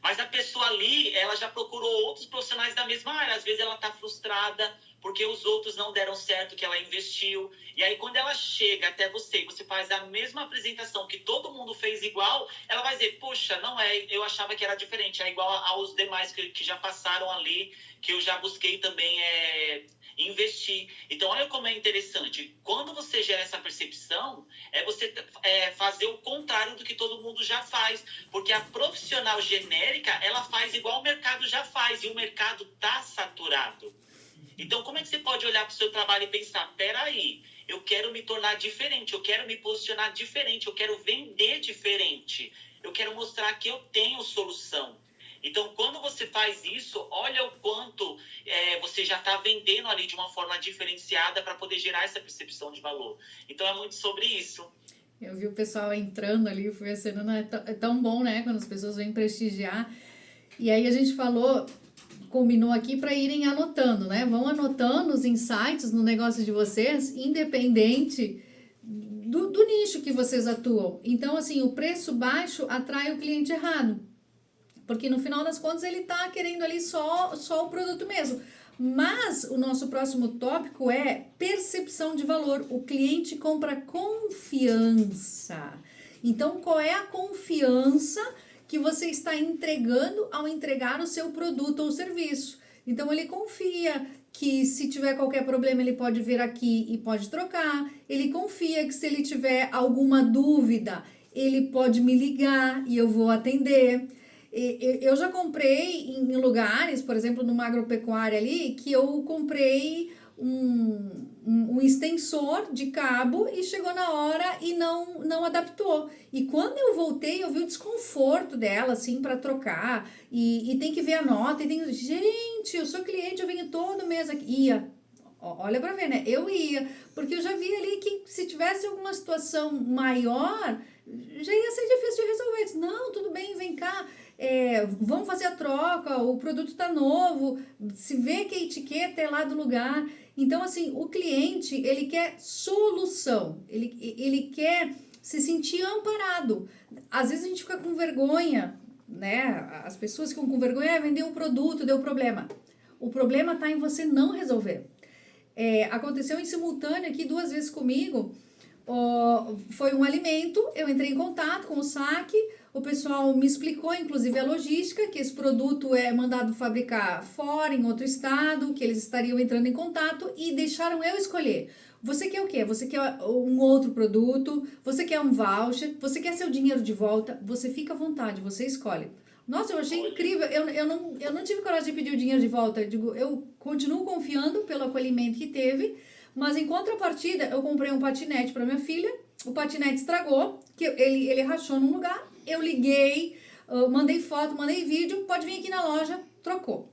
Mas a pessoa ali, ela já procurou outros profissionais da mesma área. Às vezes ela está frustrada porque os outros não deram certo que ela investiu. E aí, quando ela chega até você e você faz a mesma apresentação que todo mundo fez igual, ela vai dizer, poxa, não é, eu achava que era diferente, é igual aos demais que já passaram ali, que eu já busquei também investir. Então, olha como é interessante. Quando você gera essa percepção, você fazer o contrário do que todo mundo já faz. Porque a profissional genérica, ela faz igual o mercado já faz. E o mercado está saturado. Então, como é que você pode olhar para o seu trabalho e pensar, peraí, eu quero me tornar diferente, eu quero me posicionar diferente, eu quero vender diferente, eu quero mostrar que eu tenho solução. Então, quando você faz isso, olha o quanto você já está vendendo ali de uma forma diferenciada para poder gerar essa percepção de valor. Então, é muito sobre isso. Eu vi o pessoal entrando ali, fui acenando, é tão bom, né, quando as pessoas vêm prestigiar. E aí a gente combinou aqui para irem anotando, né? Vão anotando os insights no negócio de vocês, independente do nicho que vocês atuam. Então, assim, o preço baixo atrai o cliente errado. porque no final das contas ele tá querendo ali só o produto mesmo. Mas o nosso próximo tópico é percepção de valor. O cliente compra confiança. Então, qual é a confiança que você está entregando ao entregar o seu produto ou serviço? Então, ele confia que se tiver qualquer problema ele pode vir aqui e pode trocar. Ele confia que se ele tiver alguma dúvida, ele pode me ligar e eu vou atender. Eu já comprei em lugares, por exemplo, numa agropecuária ali, que eu comprei um extensor de cabo e chegou na hora e não adaptou. E quando eu voltei, eu vi o desconforto dela, assim, para trocar. E tem que ver a nota. Gente, eu sou cliente, eu venho todo mês aqui. Olha para ver, né? Eu ia, porque eu já vi ali que se tivesse alguma situação maior, já ia ser difícil de resolver. Eu disse, não, tudo bem, vem cá. Vamos fazer a troca, o produto tá novo, se vê que a etiqueta é lá do lugar. Então, assim, o cliente, ele quer solução, ele quer se sentir amparado. Às vezes a gente fica com vergonha, né? As pessoas ficam com vergonha, vender um produto, deu problema. O problema tá em você não resolver. Aconteceu em simultâneo aqui 2 vezes comigo. Foi um alimento, eu entrei em contato com o saque, o pessoal me explicou, inclusive a logística, que esse produto é mandado fabricar fora, em outro estado, que eles estariam entrando em contato e deixaram eu escolher. Você quer o quê? Você quer um outro produto? Você quer um voucher? Você quer seu dinheiro de volta? Você fica à vontade, você escolhe. Nossa, eu achei incrível, eu não tive coragem de pedir o dinheiro de volta, eu continuo confiando pelo acolhimento que teve, mas em contrapartida, eu comprei um patinete para minha filha, o patinete estragou, que ele rachou num lugar, eu liguei, mandei foto, mandei vídeo, pode vir aqui na loja, trocou.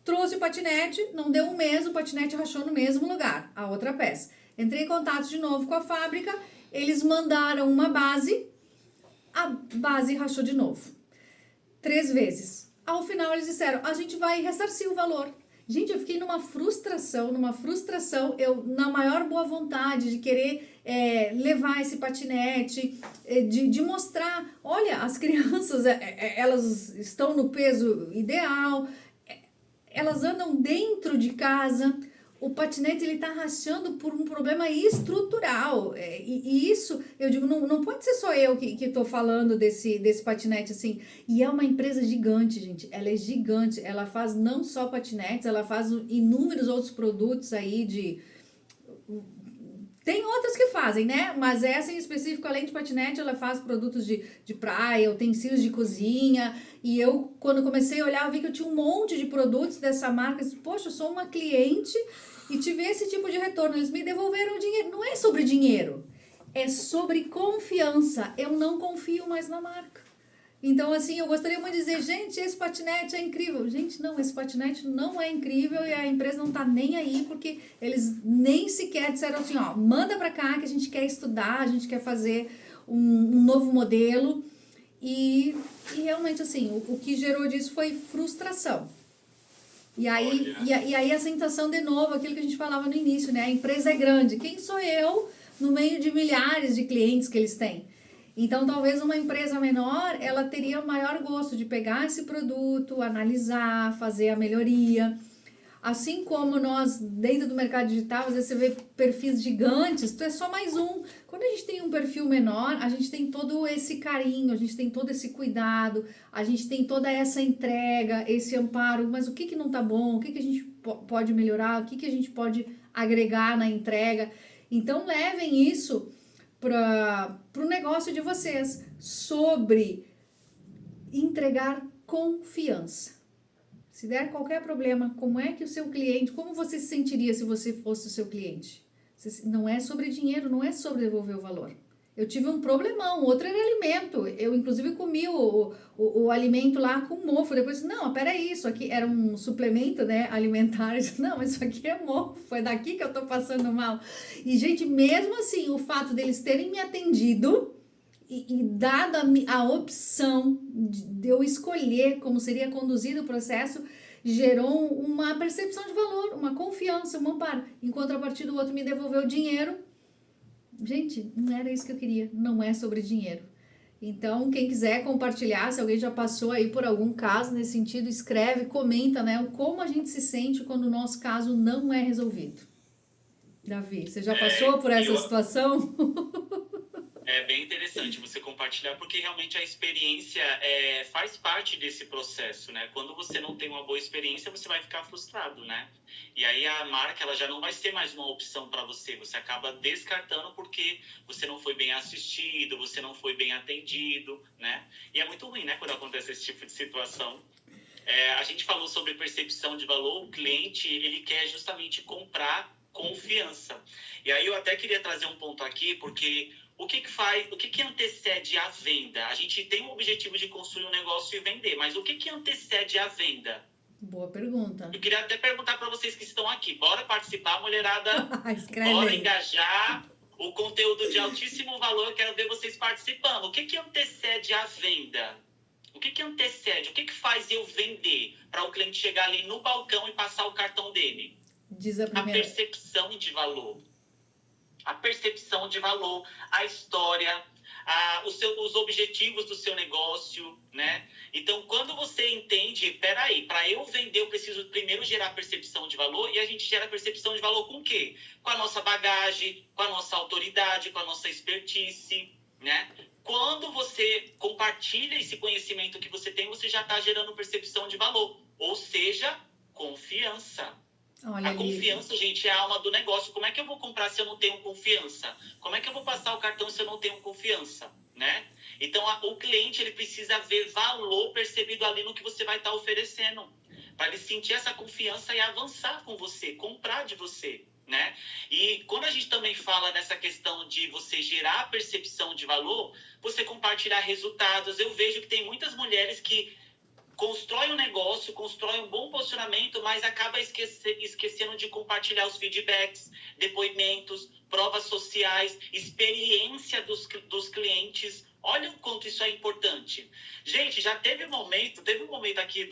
Trouxe o patinete, não deu um mês, o patinete rachou no mesmo lugar, a outra peça. Entrei em contato de novo com a fábrica, eles mandaram uma base, a base rachou de novo. 3 vezes. Ao final eles disseram, a gente vai ressarcir o valor. Gente, eu fiquei numa frustração, eu na maior boa vontade de querer levar esse patinete, de mostrar, olha, as crianças, elas estão no peso ideal, elas andam dentro de casa, o patinete ele tá rachando por um problema estrutural, e isso, eu digo, não pode ser só eu que tô falando desse patinete assim, e é uma empresa gigante, gente, ela é gigante, ela faz não só patinetes, ela faz inúmeros outros produtos aí tem outras que fazem, né? Mas essa em específico, além de patinete, ela faz produtos de praia, utensílios de cozinha. E eu, quando comecei a olhar, eu vi que eu tinha um monte de produtos dessa marca. Eu disse, poxa, eu sou uma cliente e tive esse tipo de retorno. Eles me devolveram o dinheiro. Não é sobre dinheiro, é sobre confiança. Eu não confio mais na marca. Então, assim, eu gostaria muito de dizer, gente, esse patinete é incrível. Gente, não, esse patinete não é incrível e a empresa não tá nem aí, porque eles nem sequer disseram assim, ó, manda pra cá que a gente quer estudar, a gente quer fazer um novo modelo. E realmente, assim, o que gerou disso foi frustração. E aí a sensação, de novo, aquilo que a gente falava no início, né? A empresa é grande. Quem sou eu no meio de milhares de clientes que eles têm? Então, talvez uma empresa menor, ela teria o maior gosto de pegar esse produto, analisar, fazer a melhoria. Assim como nós, dentro do mercado digital, às vezes você vê perfis gigantes, tu é só mais um. Quando a gente tem um perfil menor, a gente tem todo esse carinho, a gente tem todo esse cuidado, a gente tem toda essa entrega, esse amparo, mas o que não tá bom, o que a gente pode melhorar, o que a gente pode agregar na entrega. Então, levem isso para o negócio de vocês, sobre entregar confiança. Se der qualquer problema, como é que o seu cliente, como você se sentiria se você fosse o seu cliente? Não é sobre dinheiro, não é sobre devolver o valor. Eu tive um problemão, outro era alimento. Eu, inclusive, comi o alimento lá com mofo. Depois, não, peraí, isso aqui era um suplemento, né, alimentar. Não, isso aqui é mofo, foi daqui que eu tô passando mal. E, gente, mesmo assim, o fato deles terem me atendido e dada a opção de eu escolher como seria conduzido o processo, gerou uma percepção de valor, uma confiança, um amparo. Em contrapartida, o outro me devolveu o dinheiro. Gente, não era isso que eu queria, não é sobre dinheiro. Então, quem quiser compartilhar, se alguém já passou aí por algum caso nesse sentido, escreve, comenta, né? Como a gente se sente quando o nosso caso não é resolvido. Davi, você já passou por E essa eu, situação? É bem interessante você compartilhar, porque realmente a experiência faz parte desse processo, né? Quando você não tem uma boa experiência, você vai ficar frustrado, né? E aí a marca, ela já não vai ser mais uma opção para você. Você acaba descartando porque você não foi bem assistido, você não foi bem atendido, né? E é muito ruim, né? Quando acontece esse tipo de situação. A gente falou sobre percepção de valor. O cliente, ele quer justamente comprar confiança. E aí eu até queria trazer um ponto aqui, porque o que antecede a venda? A gente tem o objetivo de construir um negócio e vender, mas o que antecede a venda? Boa pergunta. Eu queria até perguntar para vocês que estão aqui. Bora participar, mulherada? Escreve Bora aí. engajar. O conteúdo de altíssimo valor, eu quero ver vocês participando. O que antecede a venda? O que antecede? O que faz eu vender para o cliente chegar ali no balcão e passar o cartão dele? Diz a A primeira. percepção de valor. A percepção de valor, a história, os objetivos do seu negócio, né? Então, quando você entende, peraí, para eu vender, eu preciso primeiro gerar percepção de valor, e a gente gera percepção de valor com o quê? Com a nossa bagagem, com a nossa autoridade, com a nossa expertise, né? Quando você compartilha esse conhecimento que você tem, você já está gerando percepção de valor, ou seja, confiança. Olha A ali. confiança, gente, é a alma do negócio. Como é que eu vou comprar se eu não tenho confiança? Como é que eu vou passar o cartão se eu não tenho confiança, né? Então, o cliente, ele precisa ver valor percebido ali no que você vai estar oferecendo, para ele sentir essa confiança e avançar com você, comprar de você, né? E quando a gente também fala nessa questão de você gerar percepção de valor, você compartilhar resultados. Eu vejo que tem muitas mulheres que constrói um negócio, constrói um bom posicionamento, mas acaba esquecendo de compartilhar os feedbacks, depoimentos, provas sociais, experiência dos clientes. Olha o quanto isso é importante. Gente, já teve um momento aqui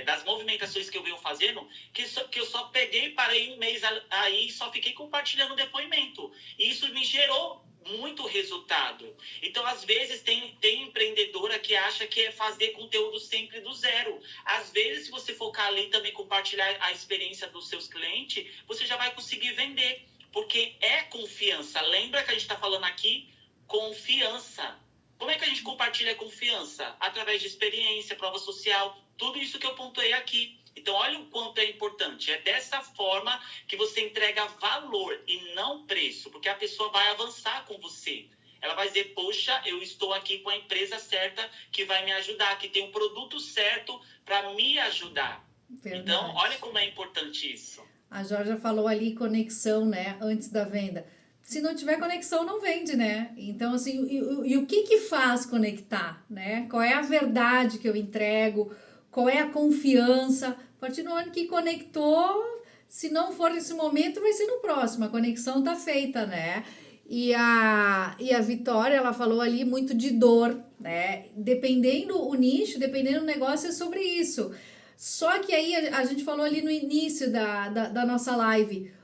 das movimentações que eu venho fazendo, que eu só peguei, parei um mês aí e só fiquei compartilhando depoimento. E isso me gerou muito resultado. Então, às vezes, tem empreendedora que acha que é fazer conteúdo sempre do zero. Às vezes, se você focar ali também, compartilhar a experiência dos seus clientes, você já vai conseguir vender, porque é confiança. Lembra que a gente está falando aqui? Confiança. Como é que a gente compartilha confiança? Através de experiência, prova social, tudo isso que eu pontuei aqui. Então, olha o quanto é importante. É dessa forma que você entrega valor e não preço, porque a pessoa vai avançar com você. Ela vai dizer, poxa, eu estou aqui com a empresa certa que vai me ajudar, que tem um produto certo para me ajudar. Verdade. Então, olha como é importante isso. A Georgia falou ali conexão, né, antes da venda. Se não tiver conexão, não vende, né? Então, assim, e o que faz conectar, né? Qual é a verdade que eu entrego? Qual é a confiança? A partir do momento que conectou, se não for nesse momento, vai ser no próximo. A conexão tá feita, né? E a Vitória, ela falou ali muito de dor, né? Dependendo o nicho, dependendo do negócio, é sobre isso. Só que aí a gente falou ali no início da nossa live.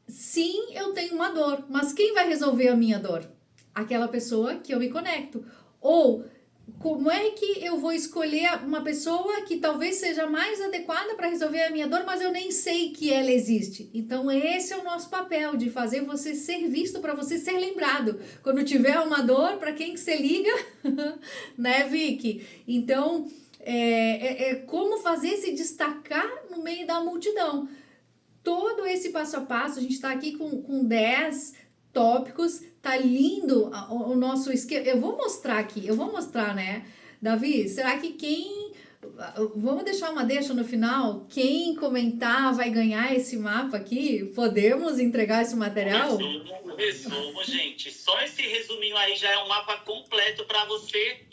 Sim, eu tenho uma dor, mas quem vai resolver a minha dor? Aquela pessoa que eu me conecto. Ou como é que eu vou escolher uma pessoa que talvez seja mais adequada para resolver a minha dor, mas eu nem sei que ela existe? Então, esse é o nosso papel, de fazer você ser visto, para você ser lembrado. Quando tiver uma dor, para quem que você liga? Né, Vicky? Então, como fazer se destacar no meio da multidão. Todo esse passo a passo, a gente está aqui com 10 tópicos, tá lindo o nosso esquema. Eu vou mostrar, né? Davi, será que vamos deixar uma deixa no final? Quem comentar vai ganhar esse mapa aqui? Podemos entregar esse material? Resumo, gente. Só esse resuminho aí já é um mapa completo para você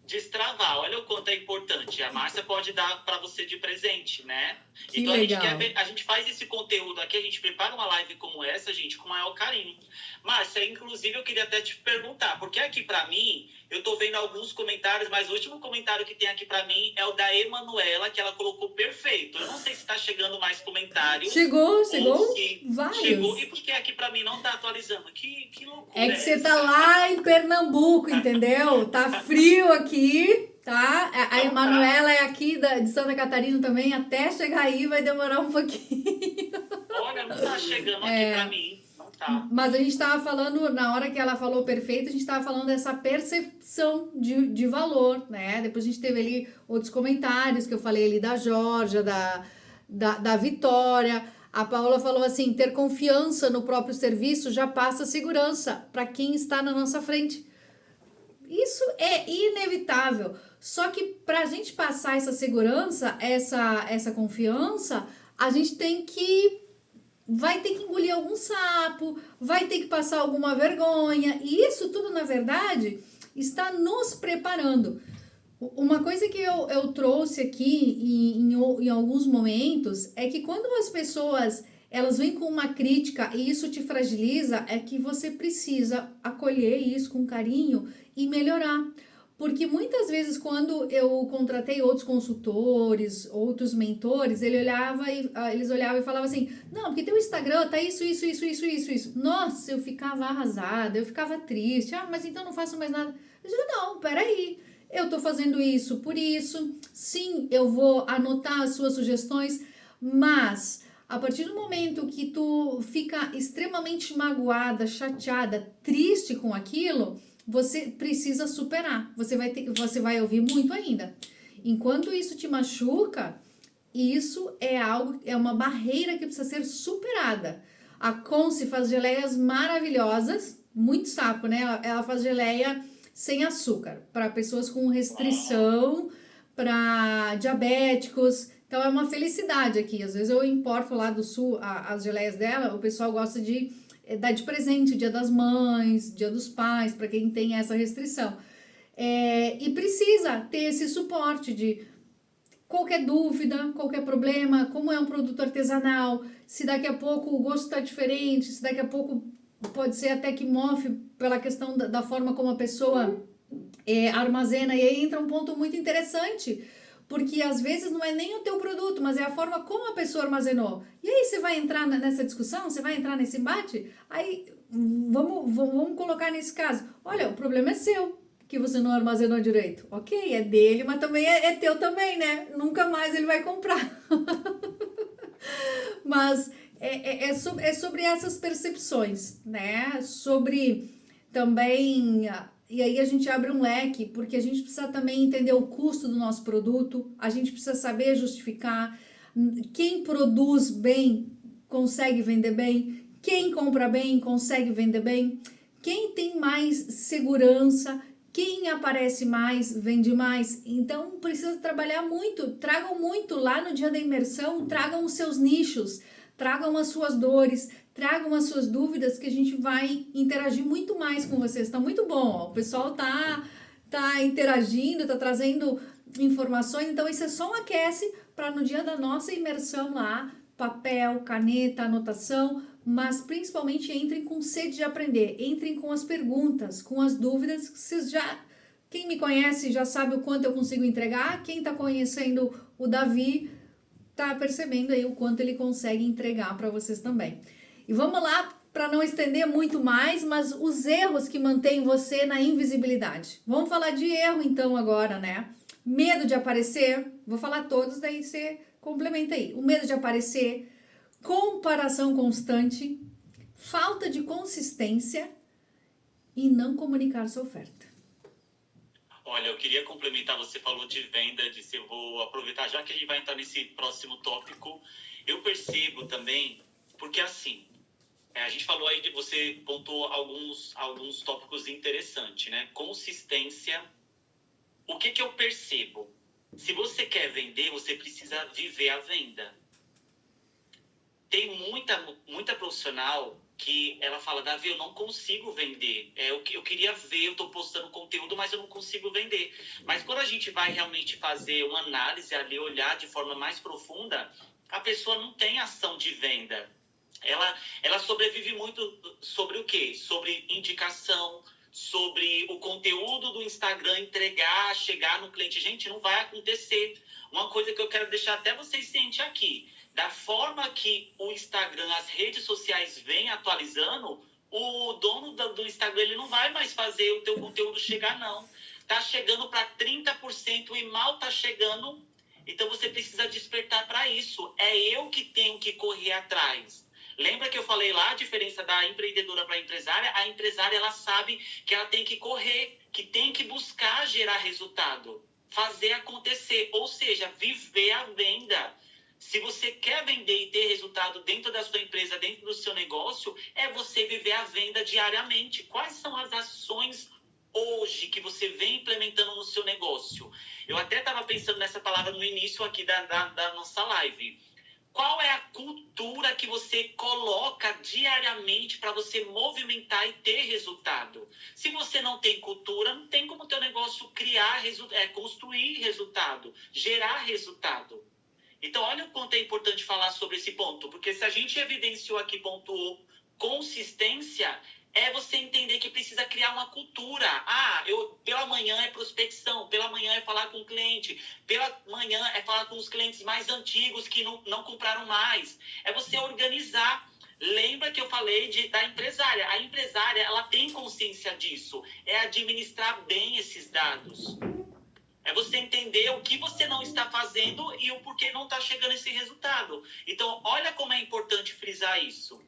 destravar. Olha o quanto é importante. A Márcia pode dar para você de presente, né? Que então legal. a gente faz esse conteúdo aqui, a gente prepara uma live como essa, gente, com o maior carinho. Márcia, inclusive eu queria até te perguntar, porque aqui para mim, Eu tô vendo alguns comentários, mas o último comentário que tem aqui para mim é o da Emanuela, que ela colocou perfeito. Eu não sei se tá chegando mais comentários. Chegou ou se chegou. E vários. por que aqui para mim não tá atualizando? Que É loucura que é você tá essa? lá em Pernambuco, entendeu? Tá frio aqui, tá? A Não tá. Emanuela é aqui de Santa Catarina também, até chegar aí vai demorar um pouquinho. Olha, não tá chegando aqui para mim. Não tá. Mas a gente estava falando, na hora que ela falou perfeito, a gente estava falando dessa percepção de valor, né? Depois a gente teve ali outros comentários que eu falei ali da Georgia, da Vitória. A Paola falou assim: ter confiança no próprio serviço já passa segurança para quem está na nossa frente. Isso é inevitável. Só que para a gente passar essa segurança, essa confiança, a gente tem que vai ter que engolir algum sapo, vai ter que passar alguma vergonha, e isso tudo, na verdade, está nos preparando. Uma coisa que eu trouxe aqui em alguns momentos é que quando as pessoas elas vêm com uma crítica e isso te fragiliza, é que você precisa acolher isso com carinho e melhorar. Porque muitas vezes, quando eu contratei outros consultores, outros mentores, eles olhavam e falavam assim: não, porque teu Instagram tá isso. Nossa, eu ficava arrasada, eu ficava triste. Ah, mas então não faço mais nada. Eu digo: não, peraí. Eu tô fazendo isso por isso. Sim, eu vou anotar as suas sugestões, mas a partir do momento que tu fica extremamente magoada, chateada, triste com aquilo, você precisa superar. Você vai ouvir muito ainda. Enquanto isso te machuca, isso é algo, é uma barreira que precisa ser superada. A Conce faz geleias maravilhosas, muito sapo, né? Ela faz geleia sem açúcar para pessoas com restrição, para diabéticos. Então é uma felicidade aqui. Às vezes eu importo lá do sul as geleias dela, o pessoal gosta de dar de presente, Dia das Mães, Dia dos Pais, para quem tem essa restrição. E precisa ter esse suporte de qualquer dúvida, qualquer problema, como é um produto artesanal, se daqui a pouco o gosto está diferente, se daqui a pouco pode ser até que mofe pela questão da forma como a pessoa armazena. E aí entra um ponto muito interessante, porque às vezes não é nem o teu produto, mas é a forma como a pessoa armazenou. E aí você vai entrar nessa discussão, você vai entrar nesse embate, aí vamos colocar nesse caso. Olha, o problema é seu, que você não armazenou direito. Ok, é dele, mas também é teu também, né? Nunca mais ele vai comprar. Mas é sobre essas percepções, né? Sobre também. E aí a gente abre um leque, porque a gente precisa também entender o custo do nosso produto, a gente precisa saber justificar. Quem produz bem consegue vender bem, quem compra bem consegue vender bem, quem tem mais segurança, quem aparece mais, vende mais. Então precisa trabalhar muito. Tragam muito lá no dia da imersão, tragam os seus nichos, tragam as suas dores, tragam as suas dúvidas, que a gente vai interagir muito mais com vocês. Tá muito bom, ó. O pessoal tá interagindo, tá trazendo informações, então isso é só um aquece para no dia da nossa imersão lá, papel, caneta, anotação, mas principalmente entrem com sede de aprender, entrem com as perguntas, com as dúvidas, vocês quem me conhece já sabe o quanto eu consigo entregar, quem está conhecendo o Davi tá percebendo aí o quanto ele consegue entregar para vocês também. E vamos lá, para não estender muito mais, mas os erros que mantêm você na invisibilidade. Vamos falar de erro então agora, né? Medo de aparecer, vou falar todos, daí você complementa aí. O medo de aparecer, comparação constante, falta de consistência e não comunicar sua oferta. Olha, eu queria complementar, você falou de venda, disse, eu vou aproveitar, já que a gente vai entrar nesse próximo tópico, eu percebo também, porque assim, a gente falou aí, você pontuou alguns tópicos interessantes, né? Consistência. O que eu percebo? Se você quer vender, você precisa viver a venda. Tem muita profissional que ela fala: Davi, eu não consigo vender. Eu queria ver, eu estou postando conteúdo, mas eu não consigo vender. Mas quando a gente vai realmente fazer uma análise ali, olhar de forma mais profunda, a pessoa não tem ação de venda. Ela sobrevive muito sobre o quê? Sobre indicação, sobre o conteúdo do Instagram entregar, chegar no cliente. Gente, não vai acontecer. Uma coisa que eu quero deixar até vocês cientes aqui, da forma que o Instagram, as redes sociais vêm atualizando, o dono do Instagram ele não vai mais fazer o teu conteúdo chegar, não. Tá chegando para 30% e mal tá chegando. Então você precisa despertar para isso. É eu que tenho que correr atrás. Lembra que eu falei lá a diferença da empreendedora para a empresária? A empresária, ela sabe que ela tem que correr, que tem que buscar gerar resultado, fazer acontecer, ou seja, viver a venda. Se você quer vender e ter resultado dentro da sua empresa, dentro do seu negócio, é você viver a venda diariamente. Quais são as ações hoje que você vem implementando no seu negócio? Eu até estava pensando nessa palavra no início aqui da nossa live. Qual é a cultura que você coloca diariamente para você movimentar e ter resultado? Se você não tem cultura, não tem como o teu negócio construir resultado, gerar resultado. Então, olha o quanto é importante falar sobre esse ponto, porque se a gente evidenciou aqui, pontuou consistência, é você entender que precisa criar uma cultura. Pela manhã é prospecção, pela manhã é falar com o cliente, pela manhã é falar com os clientes mais antigos que não compraram mais. É você organizar. Lembra que eu falei da empresária. A empresária, ela tem consciência disso. É administrar bem esses dados. É você entender o que você não está fazendo e o porquê não está chegando esse resultado. Então, olha como é importante frisar isso.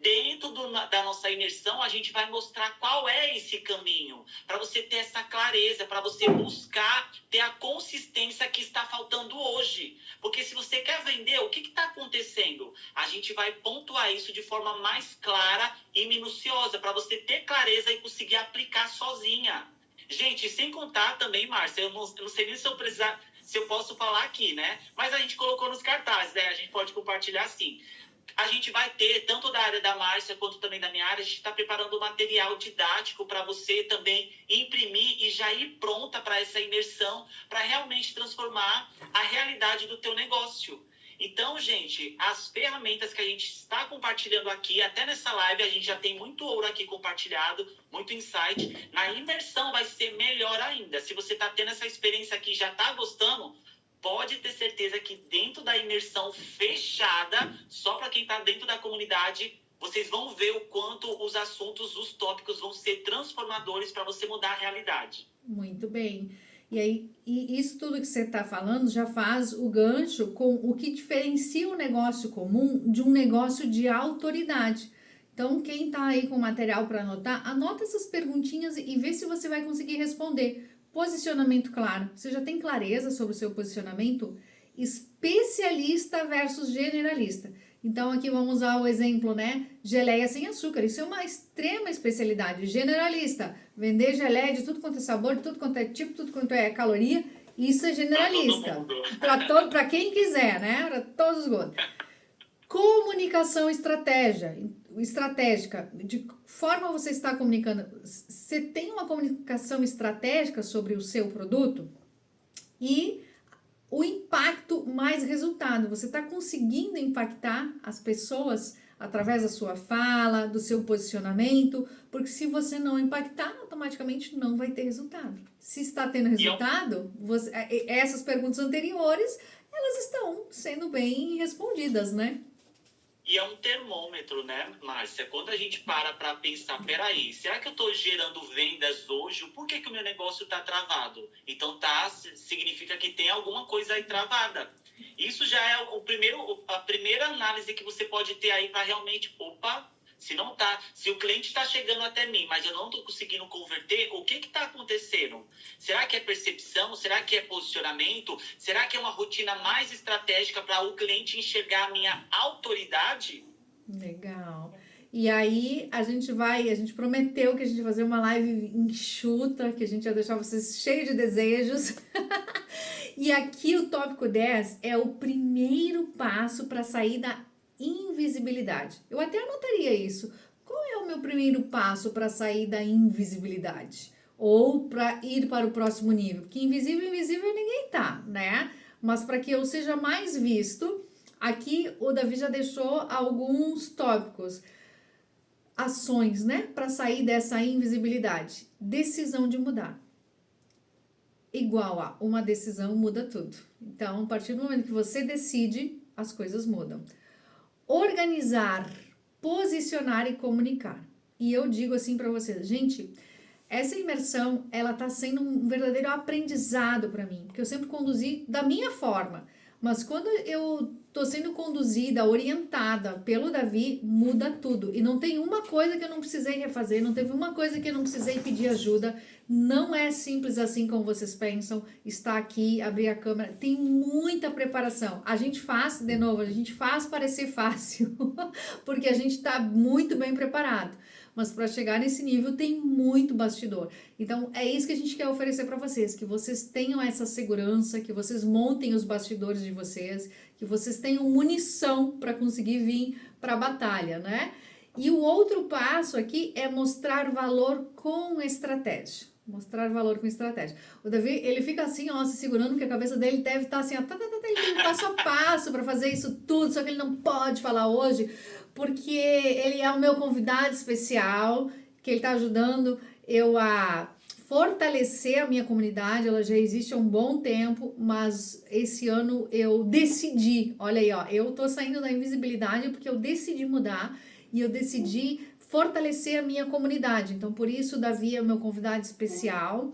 Dentro da nossa imersão, a gente vai mostrar qual é esse caminho, para você ter essa clareza, para você buscar ter a consistência que está faltando hoje. Porque se você quer vender, o que está acontecendo? A gente vai pontuar isso de forma mais clara e minuciosa, para você ter clareza e conseguir aplicar sozinha. Gente, sem contar também, Márcia, eu não sei nem se eu posso falar aqui, né? Mas a gente colocou nos cartazes, né? A gente pode compartilhar sim. A gente vai ter, tanto da área da Márcia quanto também da minha área, a gente está preparando material didático para você também imprimir e já ir pronta para essa imersão, para realmente transformar a realidade do teu negócio. Então, gente, as ferramentas que a gente está compartilhando aqui, até nessa live, a gente já tem muito ouro aqui compartilhado, muito insight. Na imersão vai ser melhor ainda. Se você está tendo essa experiência aqui e já está gostando, pode ter certeza que dentro da imersão fechada, só para quem está dentro da comunidade, vocês vão ver o quanto os assuntos, os tópicos vão ser transformadores para você mudar a realidade. Muito bem. E aí, isso tudo que você está falando já faz o gancho com o que diferencia o negócio comum de um negócio de autoridade. Então, quem está aí com material para anotar, anota essas perguntinhas e vê se você vai conseguir responder. Posicionamento claro. Você já tem clareza sobre o seu posicionamento? Especialista versus generalista. Então, aqui vamos usar o exemplo, né? Geleia sem açúcar. Isso é uma extrema especialidade. Generalista. Vender geleia de tudo quanto é sabor, de tudo quanto é tipo, tudo quanto é caloria. Isso é generalista. Para quem quiser, né? Para todos os gostos. Comunicação estratégica. De forma você está comunicando. Você tem uma comunicação estratégica sobre o seu produto? E o impacto mais resultado. Você está conseguindo impactar as pessoas através da sua fala, do seu posicionamento, porque se você não impactar, automaticamente não vai ter resultado. Se está tendo resultado, essas perguntas anteriores, elas estão sendo bem respondidas, né? E é um termômetro, né, Márcia? Quando a gente para pensar, peraí, será que eu estou gerando vendas hoje? Por que o meu negócio está travado? Então, significa que tem alguma coisa aí travada. Isso já é a primeira análise que você pode ter aí para realmente, se o cliente está chegando até mim, mas eu não estou conseguindo converter, o que está acontecendo? Será que é percepção? Será que é posicionamento? Será que é uma rotina mais estratégica para o cliente enxergar a minha autoridade? Legal. E aí a gente prometeu que a gente ia fazer uma live enxuta, que a gente ia deixar vocês cheios de desejos. E aqui o tópico 10 é o primeiro passo para sair da invisibilidade. Eu até anotaria isso. Qual é o meu primeiro passo para sair da invisibilidade? Ou para ir para o próximo nível? Porque invisível ninguém tá, né? Mas para que eu seja mais visto, aqui o Davi já deixou alguns tópicos. ações, né, para sair dessa invisibilidade. Decisão de mudar. Igual a uma decisão muda tudo. Então, a partir do momento que você decide, as coisas mudam. Organizar, posicionar e comunicar. E eu digo assim para vocês, gente, essa imersão, ela tá sendo um verdadeiro aprendizado para mim, porque eu sempre conduzi da minha forma, mas quando eu tô sendo conduzida, orientada pelo Davi, muda tudo. E não tem uma coisa que eu não precisei refazer, não teve uma coisa que eu não precisei pedir ajuda. Não é simples assim como vocês pensam, estar aqui, abrir a câmera, tem muita preparação. A gente faz, de novo, a gente faz parecer fácil, porque a gente está muito bem preparado. Mas para chegar nesse nível tem muito bastidor. Então é isso que a gente quer oferecer para vocês, que vocês tenham essa segurança, que vocês montem os bastidores de vocês, que vocês tenham munição para conseguir vir para a batalha, né? E o outro passo aqui é mostrar valor com estratégia. Mostrar valor com estratégia. O Davi, ele fica assim, ó, se segurando, porque a cabeça dele deve estar assim, ó, ele tem um passo a passo para fazer isso tudo, só que ele não pode falar hoje, porque ele é o meu convidado especial, que ele está ajudando eu a fortalecer a minha comunidade. Ela já existe há um bom tempo, mas esse ano eu decidi, olha aí, ó, eu tô saindo da invisibilidade porque eu decidi mudar e eu decidi fortalecer a minha comunidade. Então, por isso, o Davi é o meu convidado especial.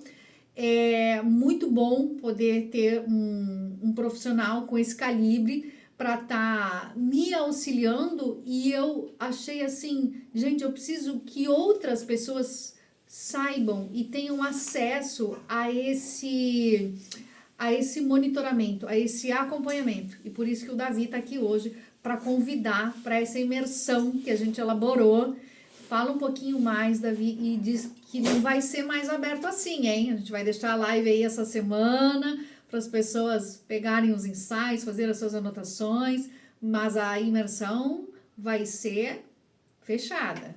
É muito bom poder ter um profissional com esse calibre para estar me auxiliando, e eu achei assim, gente, eu preciso que outras pessoas saibam e tenham acesso a esse monitoramento, a esse acompanhamento. E por isso que o Davi está aqui hoje para convidar para essa imersão que a gente elaborou. Fala um pouquinho mais, Davi, e diz que não vai ser mais aberto assim, hein? A gente vai deixar a live aí essa semana para as pessoas pegarem os insights, fazer as suas anotações, mas a imersão vai ser fechada.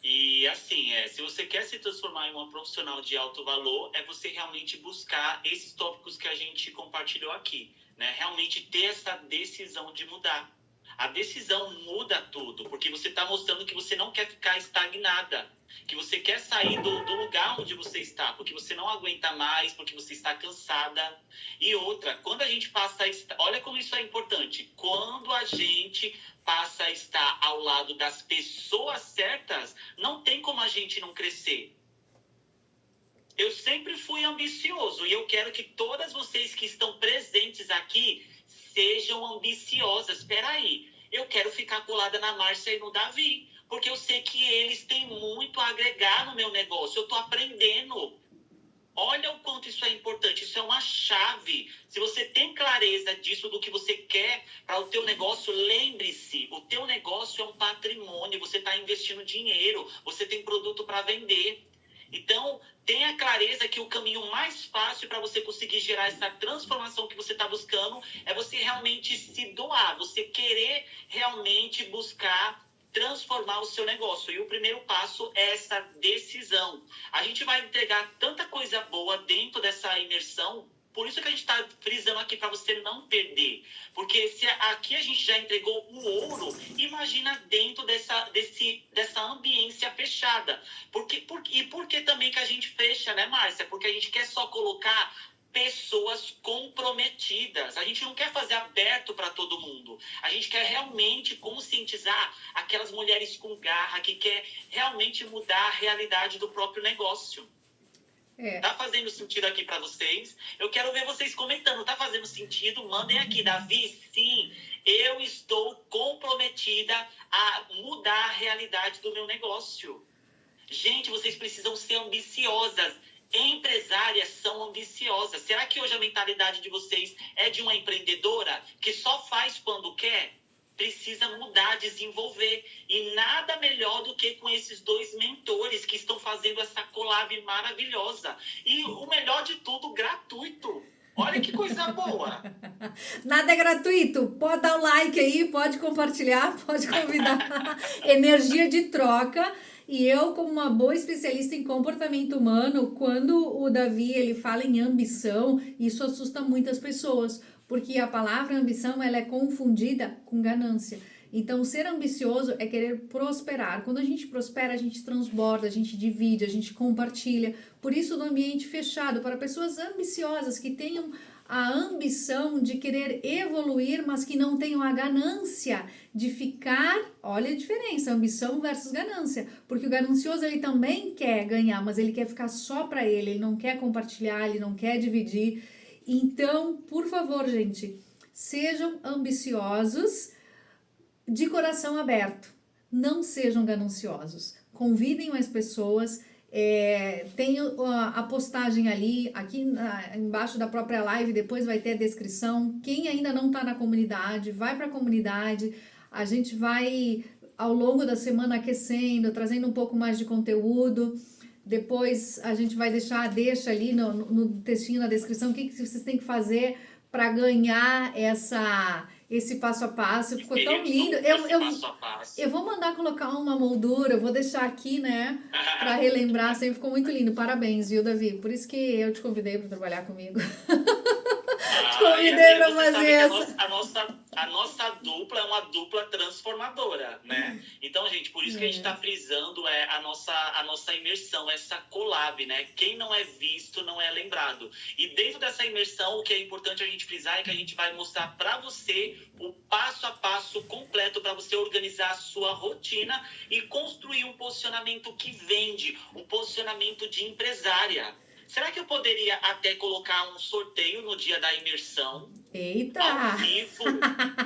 E assim, se você quer se transformar em uma profissional de alto valor, é você realmente buscar esses tópicos que a gente compartilhou aqui, né? Realmente ter essa decisão de mudar. A decisão muda tudo, porque você está mostrando que você não quer ficar estagnada, que você quer sair do lugar onde você está, porque você não aguenta mais, porque você está cansada. E outra, quando a gente passa a estar... Olha como isso é importante. Quando a gente passa a estar ao lado das pessoas certas, não tem como a gente não crescer. Eu sempre fui ambicioso e eu quero que todas vocês que estão presentes aqui sejam ambiciosas. Espera aí, eu quero ficar colada na Márcia e no Davi, porque eu sei que eles têm muito a agregar no meu negócio. Eu estou aprendendo. Olha o quanto isso é importante. Isso é uma chave. Se você tem clareza disso, do que você quer para o teu negócio, lembre-se, o teu negócio é um patrimônio. Você está investindo dinheiro, você tem produto para vender. Então, tenha clareza que o caminho mais fácil para você conseguir gerar essa transformação que você está buscando é você realmente se doar, você querer realmente buscar transformar o seu negócio. E o primeiro passo é essa decisão. A gente vai entregar tanta coisa boa dentro dessa imersão. Por isso que a gente está frisando aqui para você não perder. Porque se aqui a gente já entregou o ouro, imagina dentro dessa ambiência fechada. E por que também que a gente fecha, né, Márcia? Porque a gente quer só colocar pessoas comprometidas. A gente não quer fazer aberto para todo mundo. A gente quer realmente conscientizar aquelas mulheres com garra que quer realmente mudar a realidade do próprio negócio. Tá fazendo sentido aqui para vocês? Eu quero ver vocês comentando. Tá fazendo sentido? Mandem aqui. Davi, sim, eu estou comprometida a mudar a realidade do meu negócio. Gente, vocês precisam ser ambiciosas. Empresárias são ambiciosas. Será que hoje a mentalidade de vocês é de uma empreendedora que só faz quando quer? Precisa mudar, desenvolver. E nada melhor do que com esses dois mentores que estão fazendo essa collab maravilhosa. E o melhor de tudo, gratuito. Olha que coisa boa. Nada é gratuito. Pode dar o like aí, pode compartilhar, pode convidar. Energia de troca. E eu, como uma boa especialista em comportamento humano, quando o Davi ele fala em ambição, isso assusta muitas pessoas, porque a palavra ambição ela é confundida com ganância. Então, ser ambicioso é querer prosperar. Quando a gente prospera, a gente transborda, a gente divide, a gente compartilha. Por isso, no ambiente fechado, para pessoas ambiciosas que tenham a ambição de querer evoluir, mas que não tenham a ganância de ficar, olha a diferença, ambição versus ganância, porque o ganancioso ele também quer ganhar, mas ele quer ficar só para ele não quer compartilhar, ele não quer dividir. Então, por favor, gente, sejam ambiciosos de coração aberto, não sejam gananciosos, convidem as pessoas. Tem a postagem ali, aqui embaixo da própria live, depois vai ter a descrição. Quem ainda não está na comunidade, vai para a comunidade. A gente vai, ao longo da semana, aquecendo, trazendo um pouco mais de conteúdo. Depois a gente vai deixa ali no textinho, na descrição, o que vocês têm que fazer para ganhar esse passo a passo. Ficou tão lindo. Eu vou mandar colocar uma moldura, eu vou deixar aqui, né, para relembrar. Sempre ficou muito lindo. Parabéns, viu, Davi? Por isso que eu te convidei para trabalhar comigo. Te convidei para fazer essa. A nossa dupla é uma dupla transformadora, né? Então, gente, por isso que a gente está frisando a nossa imersão, essa collab, né? Quem não é visto não é lembrado. E dentro dessa imersão, o que é importante a gente frisar é que a gente vai mostrar para você o passo a passo completo para você organizar a sua rotina e construir um posicionamento que vende, um posicionamento de empresária. Será que eu poderia até colocar um sorteio no dia da imersão? Eita! Ao vivo?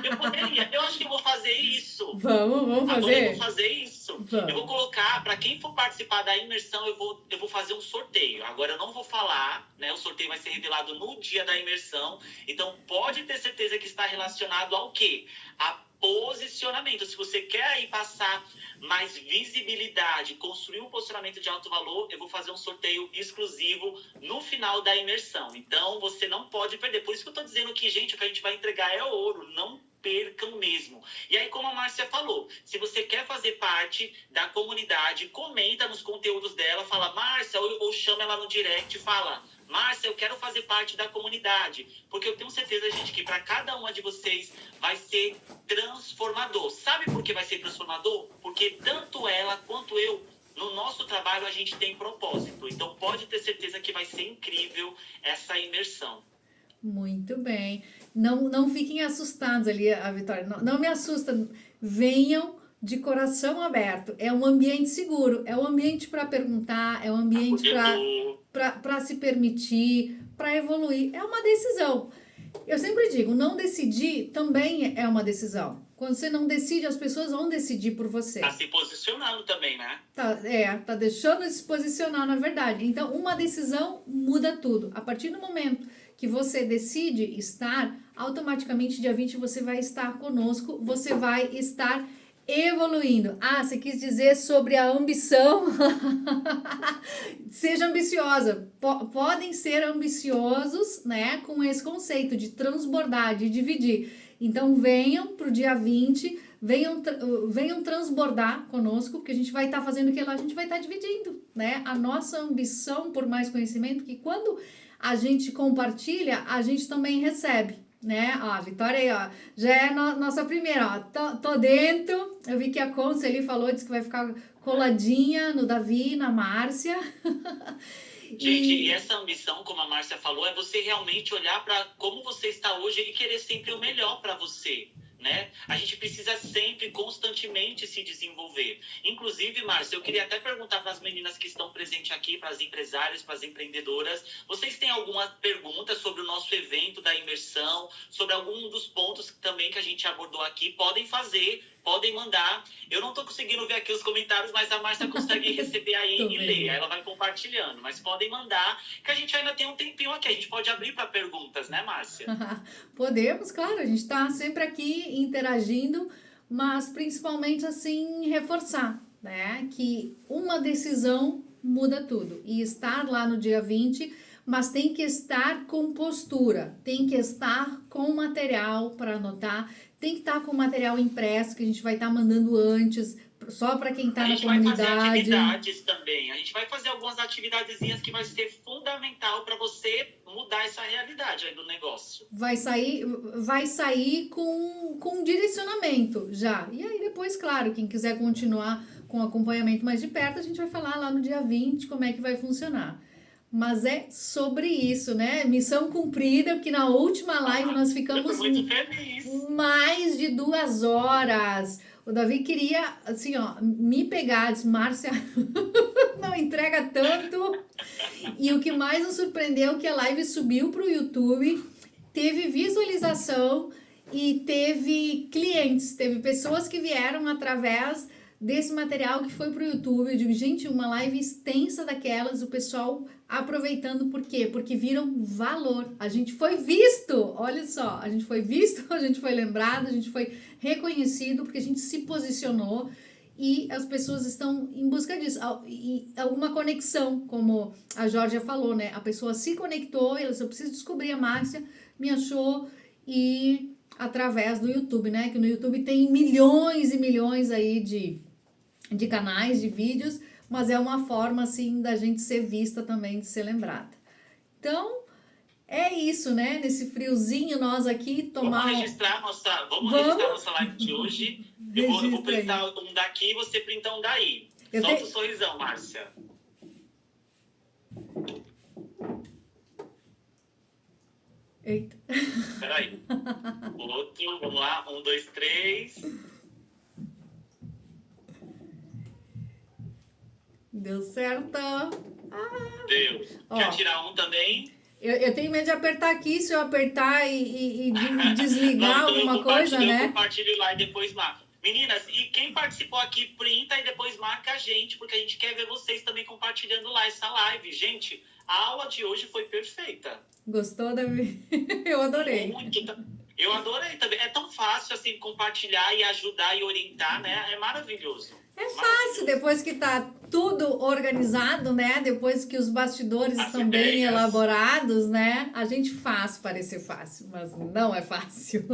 Eu poderia. Eu acho que eu vou fazer isso. Vamos fazer? Agora eu vou fazer isso. Vamos. Eu vou colocar, para quem for participar da imersão, eu vou fazer um sorteio. Agora eu não vou falar, né? O sorteio vai ser revelado no dia da imersão. Então pode ter certeza que está relacionado ao quê? A posicionamento. Se você quer aí passar mais visibilidade, construir um posicionamento de alto valor, eu vou fazer um sorteio exclusivo no final da imersão. Então, você não pode perder. Por isso que eu tô dizendo que, gente, o que a gente vai entregar é ouro. Não percam mesmo. E aí, como a Márcia falou, se você quer fazer parte da comunidade, comenta nos conteúdos dela, fala, Márcia, ou chama ela no direct e fala, Márcia, eu quero fazer parte da comunidade, porque eu tenho certeza, gente, que para cada uma de vocês vai ser transformador. Sabe por que vai ser transformador? Porque tanto ela quanto eu, no nosso trabalho, a gente tem propósito. Então, pode ter certeza que vai ser incrível essa imersão. Muito bem. Não fiquem assustados ali, a Vitória. Não me assusta. Venham de coração aberto. É um ambiente seguro. É um ambiente para perguntar. É um ambiente para se permitir, para evoluir. É uma decisão. Eu sempre digo, não decidir também é uma decisão. Quando você não decide, as pessoas vão decidir por você. Tá se posicionando também, né? Tá deixando de se posicionar, na verdade. Então, uma decisão muda tudo. A partir do momento que você decide estar, automaticamente, dia 20, você vai estar conosco, você vai estar evoluindo. Você quis dizer sobre a ambição. Seja ambiciosa. Podem ser ambiciosos, né, com esse conceito de transbordar, de dividir. Então, venham para o dia 20, venham transbordar conosco, porque a gente vai estar fazendo aquilo lá, a gente vai estar dividindo, né? A nossa ambição por mais conhecimento, que quando a gente compartilha, a gente também recebe, né? Ó, a Vitória aí, ó, já é nossa primeira, ó, tô dentro. Eu vi que a Conce ali falou, disse que vai ficar coladinha no Davi, na Márcia. Gente, e essa ambição, como a Márcia falou, é você realmente olhar para como você está hoje e querer sempre o melhor para você, né? A gente precisa sempre, constantemente se desenvolver. Inclusive, Márcia, eu queria até perguntar para as meninas que estão presentes aqui, para as empresárias, para as empreendedoras, vocês têm alguma pergunta sobre o nosso evento da imersão, sobre algum dos pontos também que a gente abordou aqui? Podem fazer, podem mandar. Eu não estou conseguindo ver aqui os comentários, mas a Márcia consegue receber aí e ler. Aí ela vai compartilhando. Mas podem mandar, que a gente ainda tem um tempinho aqui. A gente pode abrir para perguntas, né, Márcia? Podemos, claro. A gente está sempre aqui interagindo, mas principalmente assim, reforçar, né, que uma decisão muda tudo. E estar lá no dia 20, mas tem que estar com postura, tem que estar com material para anotar, tem que estar com material impresso, que a gente vai estar mandando antes, só para quem está na comunidade. A gente vai fazer atividades também. A gente vai fazer algumas atividadezinhas que vai ser fundamental para você mudar mudar essa realidade aí do negócio. Vai sair com direcionamento já. E aí depois, claro, quem quiser continuar com acompanhamento mais de perto, a gente vai falar lá no dia 20 como é que vai funcionar. Mas é sobre isso, né? Missão cumprida, porque na última live nós Eu ficamos tô muito feliz. mais de 2 horas. O Davi queria, assim, ó, me pegar, disse, Márcia, não entrega tanto. E o que mais nos surpreendeu é que a live subiu para o YouTube, teve visualização e teve clientes, teve pessoas que vieram através desse material que foi para o YouTube. Eu digo, gente, uma live extensa daquelas, o pessoal aproveitando, por quê? Porque viram valor. A gente foi visto, olha só, a gente foi visto, a gente foi lembrado, a gente foi reconhecido, porque a gente se posicionou e as pessoas estão em busca disso. E alguma conexão, como a Georgia falou, né? A pessoa se conectou, ela só precisa descobrir a Márcia, me achou e através do YouTube, né? Que no YouTube tem milhões e milhões aí de canais, de vídeos, mas é uma forma, assim, da gente ser vista também, de ser lembrada. Então, é isso, né? Nesse friozinho, nós aqui tomar... Vamos registrar nossa live de hoje. Eu vou printar um daqui e você printa um daí. Solta o sorrisão, Márcia. Eita. Peraí. Outro, vamos lá. 1, 2, 3... Deu certo. Deu. Quer tirar um também? Eu tenho medo de apertar aqui, se eu apertar e desligar alguma coisa, né? Eu compartilho lá e depois marca. Meninas, e quem participou aqui, printa e depois marca a gente, porque a gente quer ver vocês também compartilhando lá essa live. Gente, a aula de hoje foi perfeita. Gostou, Davi? Eu adorei. Muito. Eu adorei também. É tão fácil, assim, compartilhar e ajudar e orientar, né? É maravilhoso. É fácil, depois que tá tudo organizado, né? Depois que os bastidores estão bem elaborados, né? A gente faz parecer fácil, mas não é fácil.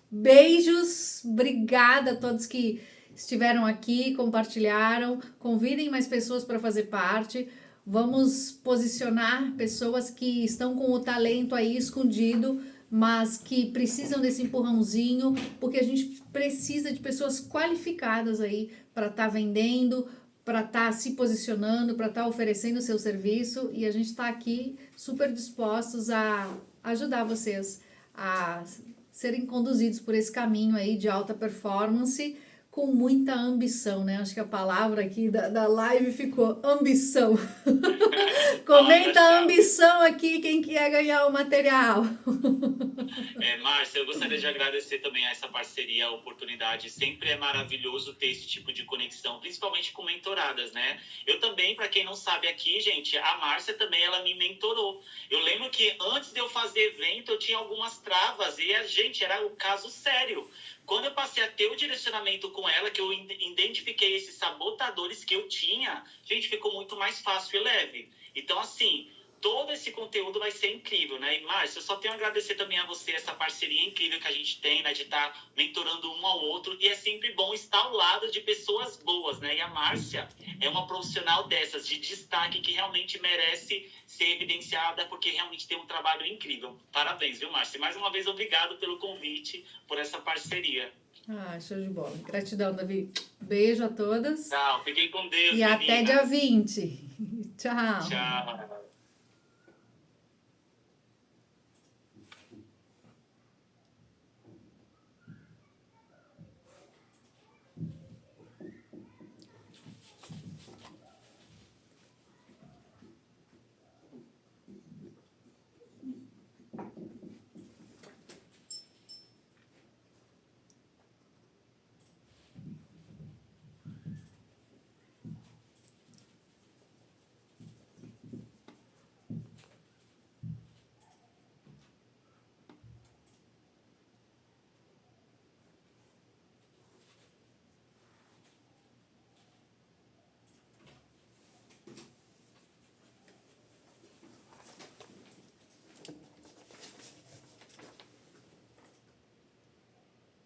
Beijos, obrigada a todos que estiveram aqui, compartilharam. Convidem mais pessoas para fazer parte. Vamos posicionar pessoas que estão com o talento aí escondido, mas que precisam desse empurrãozinho, porque a gente precisa de pessoas qualificadas aí para estar vendendo, para estar se posicionando, para estar oferecendo o seu serviço, e a gente está aqui super dispostos a ajudar vocês a serem conduzidos por esse caminho aí de alta performance, com muita ambição, né? Acho que a palavra aqui da live ficou ambição. Comenta a ambição aqui, quem quer ganhar o material. Márcia, eu gostaria de agradecer também a essa parceria, a oportunidade. Sempre é maravilhoso ter esse tipo de conexão, principalmente com mentoradas, né? Eu também, para quem não sabe aqui, gente, a Márcia também, ela me mentorou. Eu lembro que antes de eu fazer evento, eu tinha algumas travas e, gente, era um caso sério. Quando eu passei a ter o direcionamento com ela, que eu identifiquei esses sabotadores que eu tinha, gente, ficou muito mais fácil e leve. Então, assim, todo esse conteúdo vai ser incrível, né? E, Márcia, eu só tenho a agradecer também a você, essa parceria incrível que a gente tem, né? De estar mentorando um ao outro. E é sempre bom estar ao lado de pessoas boas, né? E a Márcia é uma profissional dessas, de destaque, que realmente merece ser evidenciada, porque realmente tem um trabalho incrível. Parabéns, viu, Márcia? Mais uma vez, obrigado pelo convite, por essa parceria. Show de bola. Gratidão, Davi. Beijo a todas. Tchau, fiquem com Deus, e meninas. Até dia 20. Tchau. Tchau.